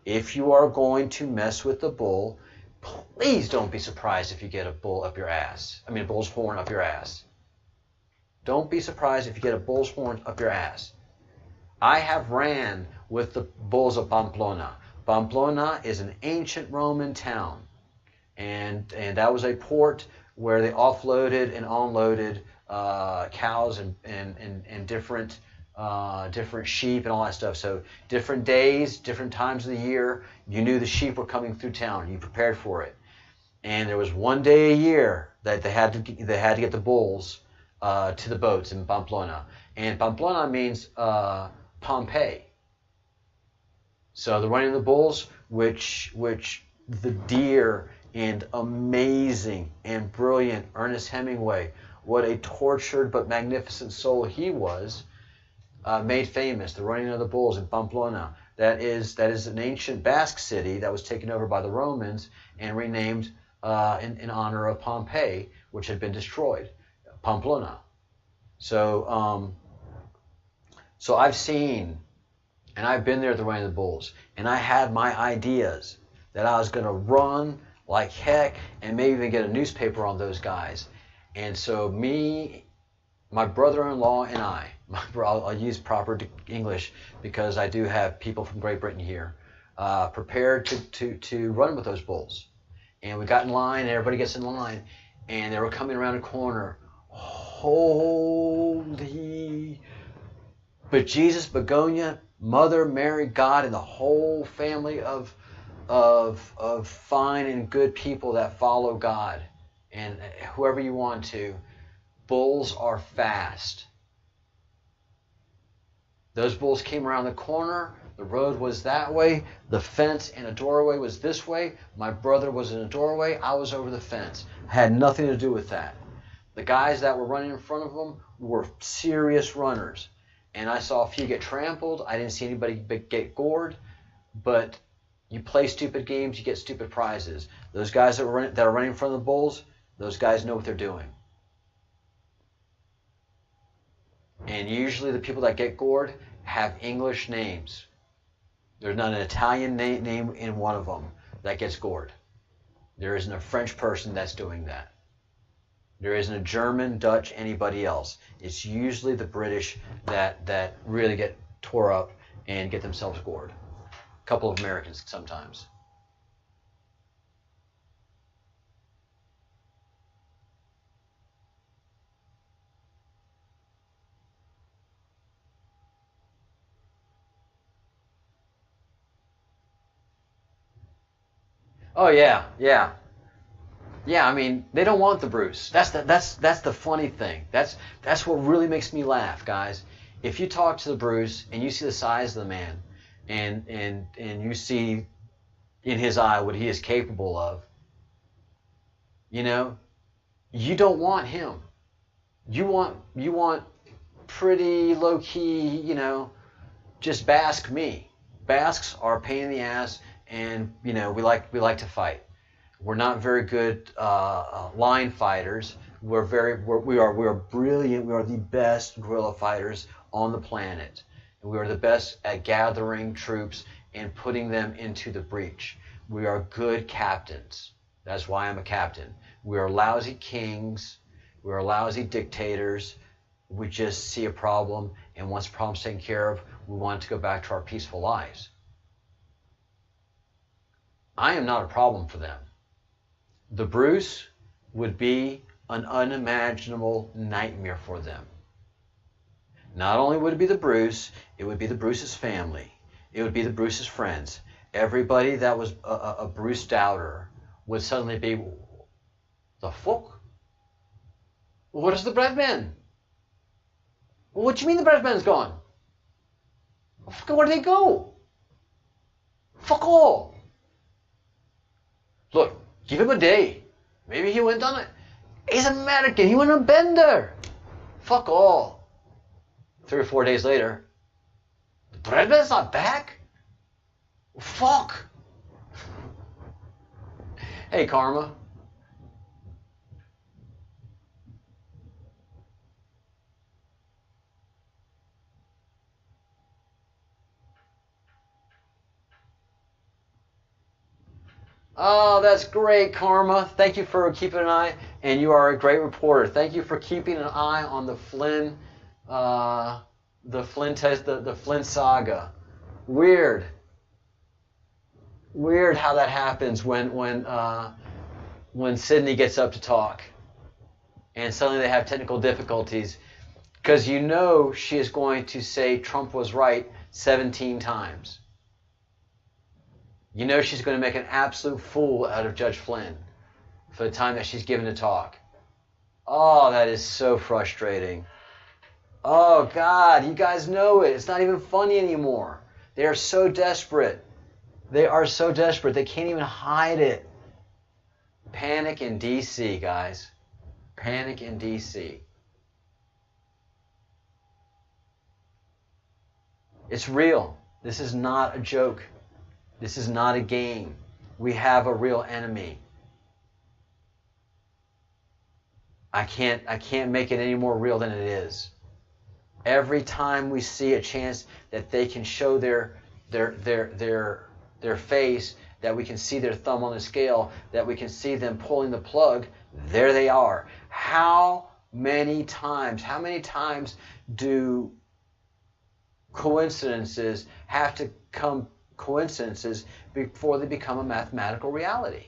If you are going to mess with the bull, please don't be surprised if you get a bull up your ass. A bull's horn up your ass. Don't be surprised if you get a bull's horn up your ass. I have ran with the bulls of Pamplona. Pamplona is an ancient Roman town. And that was a port where they offloaded and unloaded cows and different sheep and all that stuff. So different days, different times of the year, you knew the sheep were coming through town. You prepared for it. And there was one day a year that they had to get the bulls to the boats in Pamplona. And Pamplona means Pompeii. So the running of the bulls, which the dear and amazing and brilliant Ernest Hemingway, what a tortured but magnificent soul he was, made famous. The running of the bulls in Pamplona. That is an ancient Basque city that was taken over by the Romans and renamed in honor of Pompeii, which had been destroyed. Pamplona. So I've seen, and I've been there at the running of the bulls, and I had my ideas that I was going to run like heck and maybe even get a newspaper on those guys. And so me, my brother-in-law, and I'll use proper English because I do have people from Great Britain here, prepared to run with those bulls. And we got in line, and everybody gets in line, and they were coming around a corner. Holy bejesus, begonia, Mother Mary, God, and the whole family of fine and good people that follow God, and whoever you want to. Bulls are fast. Those bulls came around the corner. The road was that way. The fence and a doorway was this way. My brother was in a doorway. I was over the fence. Had nothing to do with that. The guys that were running in front of them were serious runners. And I saw a few get trampled. I didn't see anybody get gored. But you play stupid games, you get stupid prizes. Those guys that are running in front of the bulls, those guys know what they're doing. And usually the people that get gored have English names. There's not an Italian name in one of them that gets gored. There isn't a French person that's doing that. There isn't a German, Dutch, anybody else. It's usually the British that really get tore up and get themselves gored. A couple of Americans sometimes. Oh yeah. I mean, they don't want the Bruce. That's the funny thing. That's what really makes me laugh, guys. If you talk to the Bruce and you see the size of the man, and you see in his eye what he is capable of, you know, you don't want him. You want pretty low-key, you know, just Basque me. Basques are a pain in the ass, and, you know, we like to fight. We're not very good line fighters. We are brilliant. We are the best guerrilla fighters on the planet. And we are the best at gathering troops and putting them into the breach. We are good captains. That's why I'm a captain. We are lousy kings. We are lousy dictators. We just see a problem, and once the problem's taken care of, we want to go back to our peaceful lives. I am not a problem for them. The Bruce would be an unimaginable nightmare for them. Not only would it be the Bruce, it would be the Bruce's family. It would be the Bruce's friends. Everybody that was a Bruce doubter would suddenly be, the fuck? What is the bread man? What do you mean the bread man's gone? Where did they go? Fuck all. Look, give him a day. Maybe he went on it. He's American. He went on a bender. Fuck all. 3 or 4 days later, the bread man's not back? Fuck. Hey, Karma. Oh, that's great, Karma. Thank you for keeping an eye, and you are a great reporter. Thank you for keeping an eye on the Flynn, the Flynn saga. Weird how that happens when Sydney gets up to talk, and suddenly they have technical difficulties, because you know she is going to say Trump was right 17 times. You know she's going to make an absolute fool out of Judge Flynn for the time that she's given to talk. Oh, that is so frustrating. Oh, God, you guys know it. It's not even funny anymore. They are so desperate. They are so desperate. They can't even hide it. Panic in D.C., guys. Panic in D.C. It's real. This is not a joke. This is not a game. We have a real enemy. I can't make it any more real than it is. Every time we see a chance that they can show their face, that we can see their thumb on the scale, that we can see them pulling the plug, there they are. How many times do coincidences have to come coincidences before they become a mathematical reality?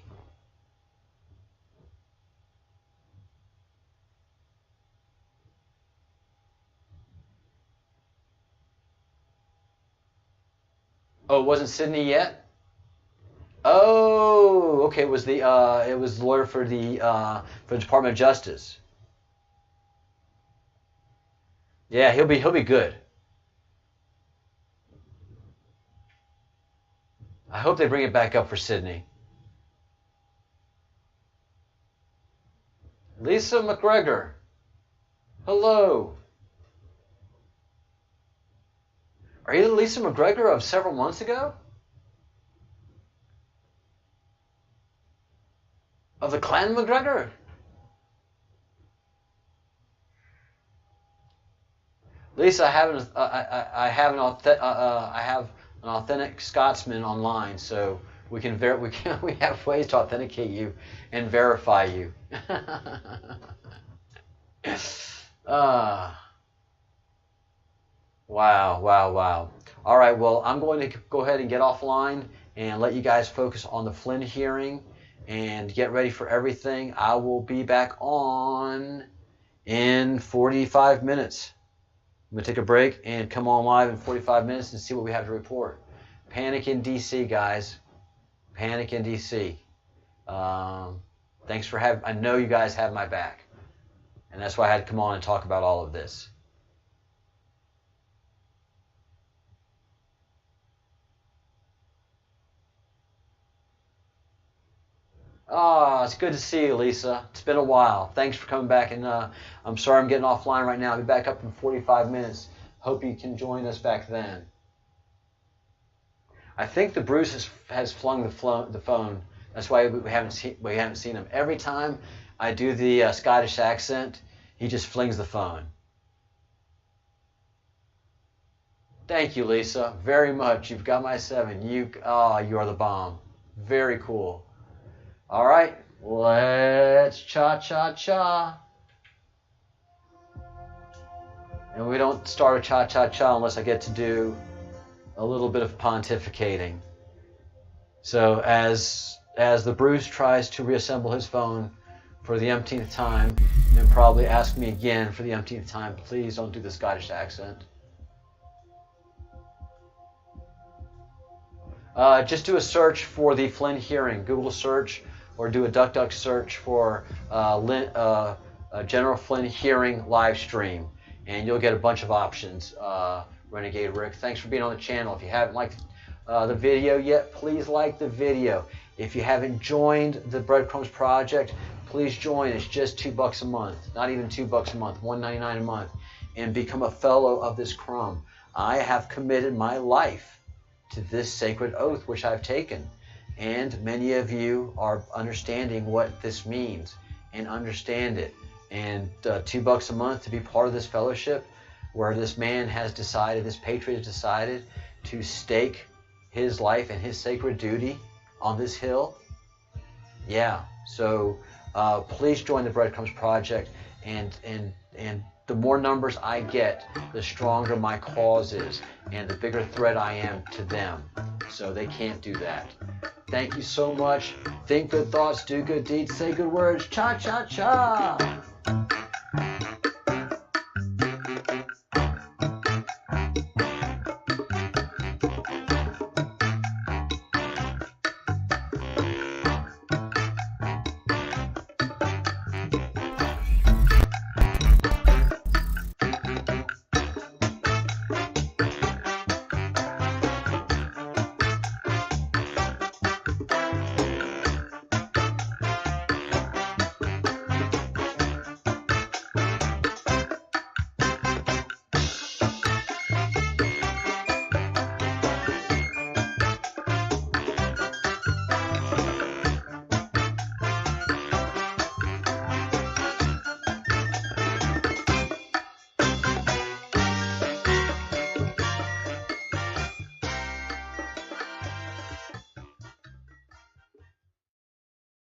Oh, it wasn't Sydney yet? Oh, okay. It was the lawyer for the Department of Justice. Yeah, he'll be good. I hope they bring it back up for Sydney. Lisa McGregor. Hello. Are you the Lisa McGregor of several months ago? Of the Clan McGregor? Lisa, I have an authentic Scotsman online, so we have ways to authenticate you and verify you. Wow. All right, well, I'm going to go ahead and get offline and let you guys focus on the Flynn hearing and get ready for everything. I will be back on in 45 minutes. I'm going to take a break and come on live in 45 minutes and see what we have to report. Panic in D.C., guys. Panic in D.C. Thanks for I know you guys have my back. And that's why I had to come on and talk about all of this. Oh, it's good to see you, Lisa. It's been a while. Thanks for coming back, and I'm sorry I'm getting offline right now. I'll be back up in 45 minutes. Hope you can join us back then. I think the Bruce has flung the phone. That's why we haven't seen him. Every time I do the Scottish accent, he just flings the phone. Thank you, Lisa, very much. You've got my 7. You are the bomb. Very cool. All right, let's cha-cha-cha. And we don't start a cha-cha-cha unless I get to do a little bit of pontificating. So as the Bruce tries to reassemble his phone for the umpteenth time, and probably ask me again for the umpteenth time, please don't do the Scottish accent. Just do a search for the Flynn hearing. Google search or do a DuckDuck search for General Flynn hearing live stream, and you'll get a bunch of options. Renegade Rick, thanks for being on the channel. If you haven't liked the video yet, please like the video. If you haven't joined the Breadcrumbs Project, please join. It's just $2 a month, not even $2 a month, $1.99 a month, and become a fellow of this crumb. I have committed my life to this sacred oath which I've taken, and many of you are understanding what this means and understand it. And $2 a month to be part of this fellowship, where this man has decided, this patriot has decided to stake his life and his sacred duty on this hill. Yeah, so please join the Breadcrumbs Project, and the more numbers I get, the stronger my cause is, and the bigger threat I am to them. So they can't do that. Thank you so much. Think good thoughts, do good deeds, say good words. Cha-cha-cha!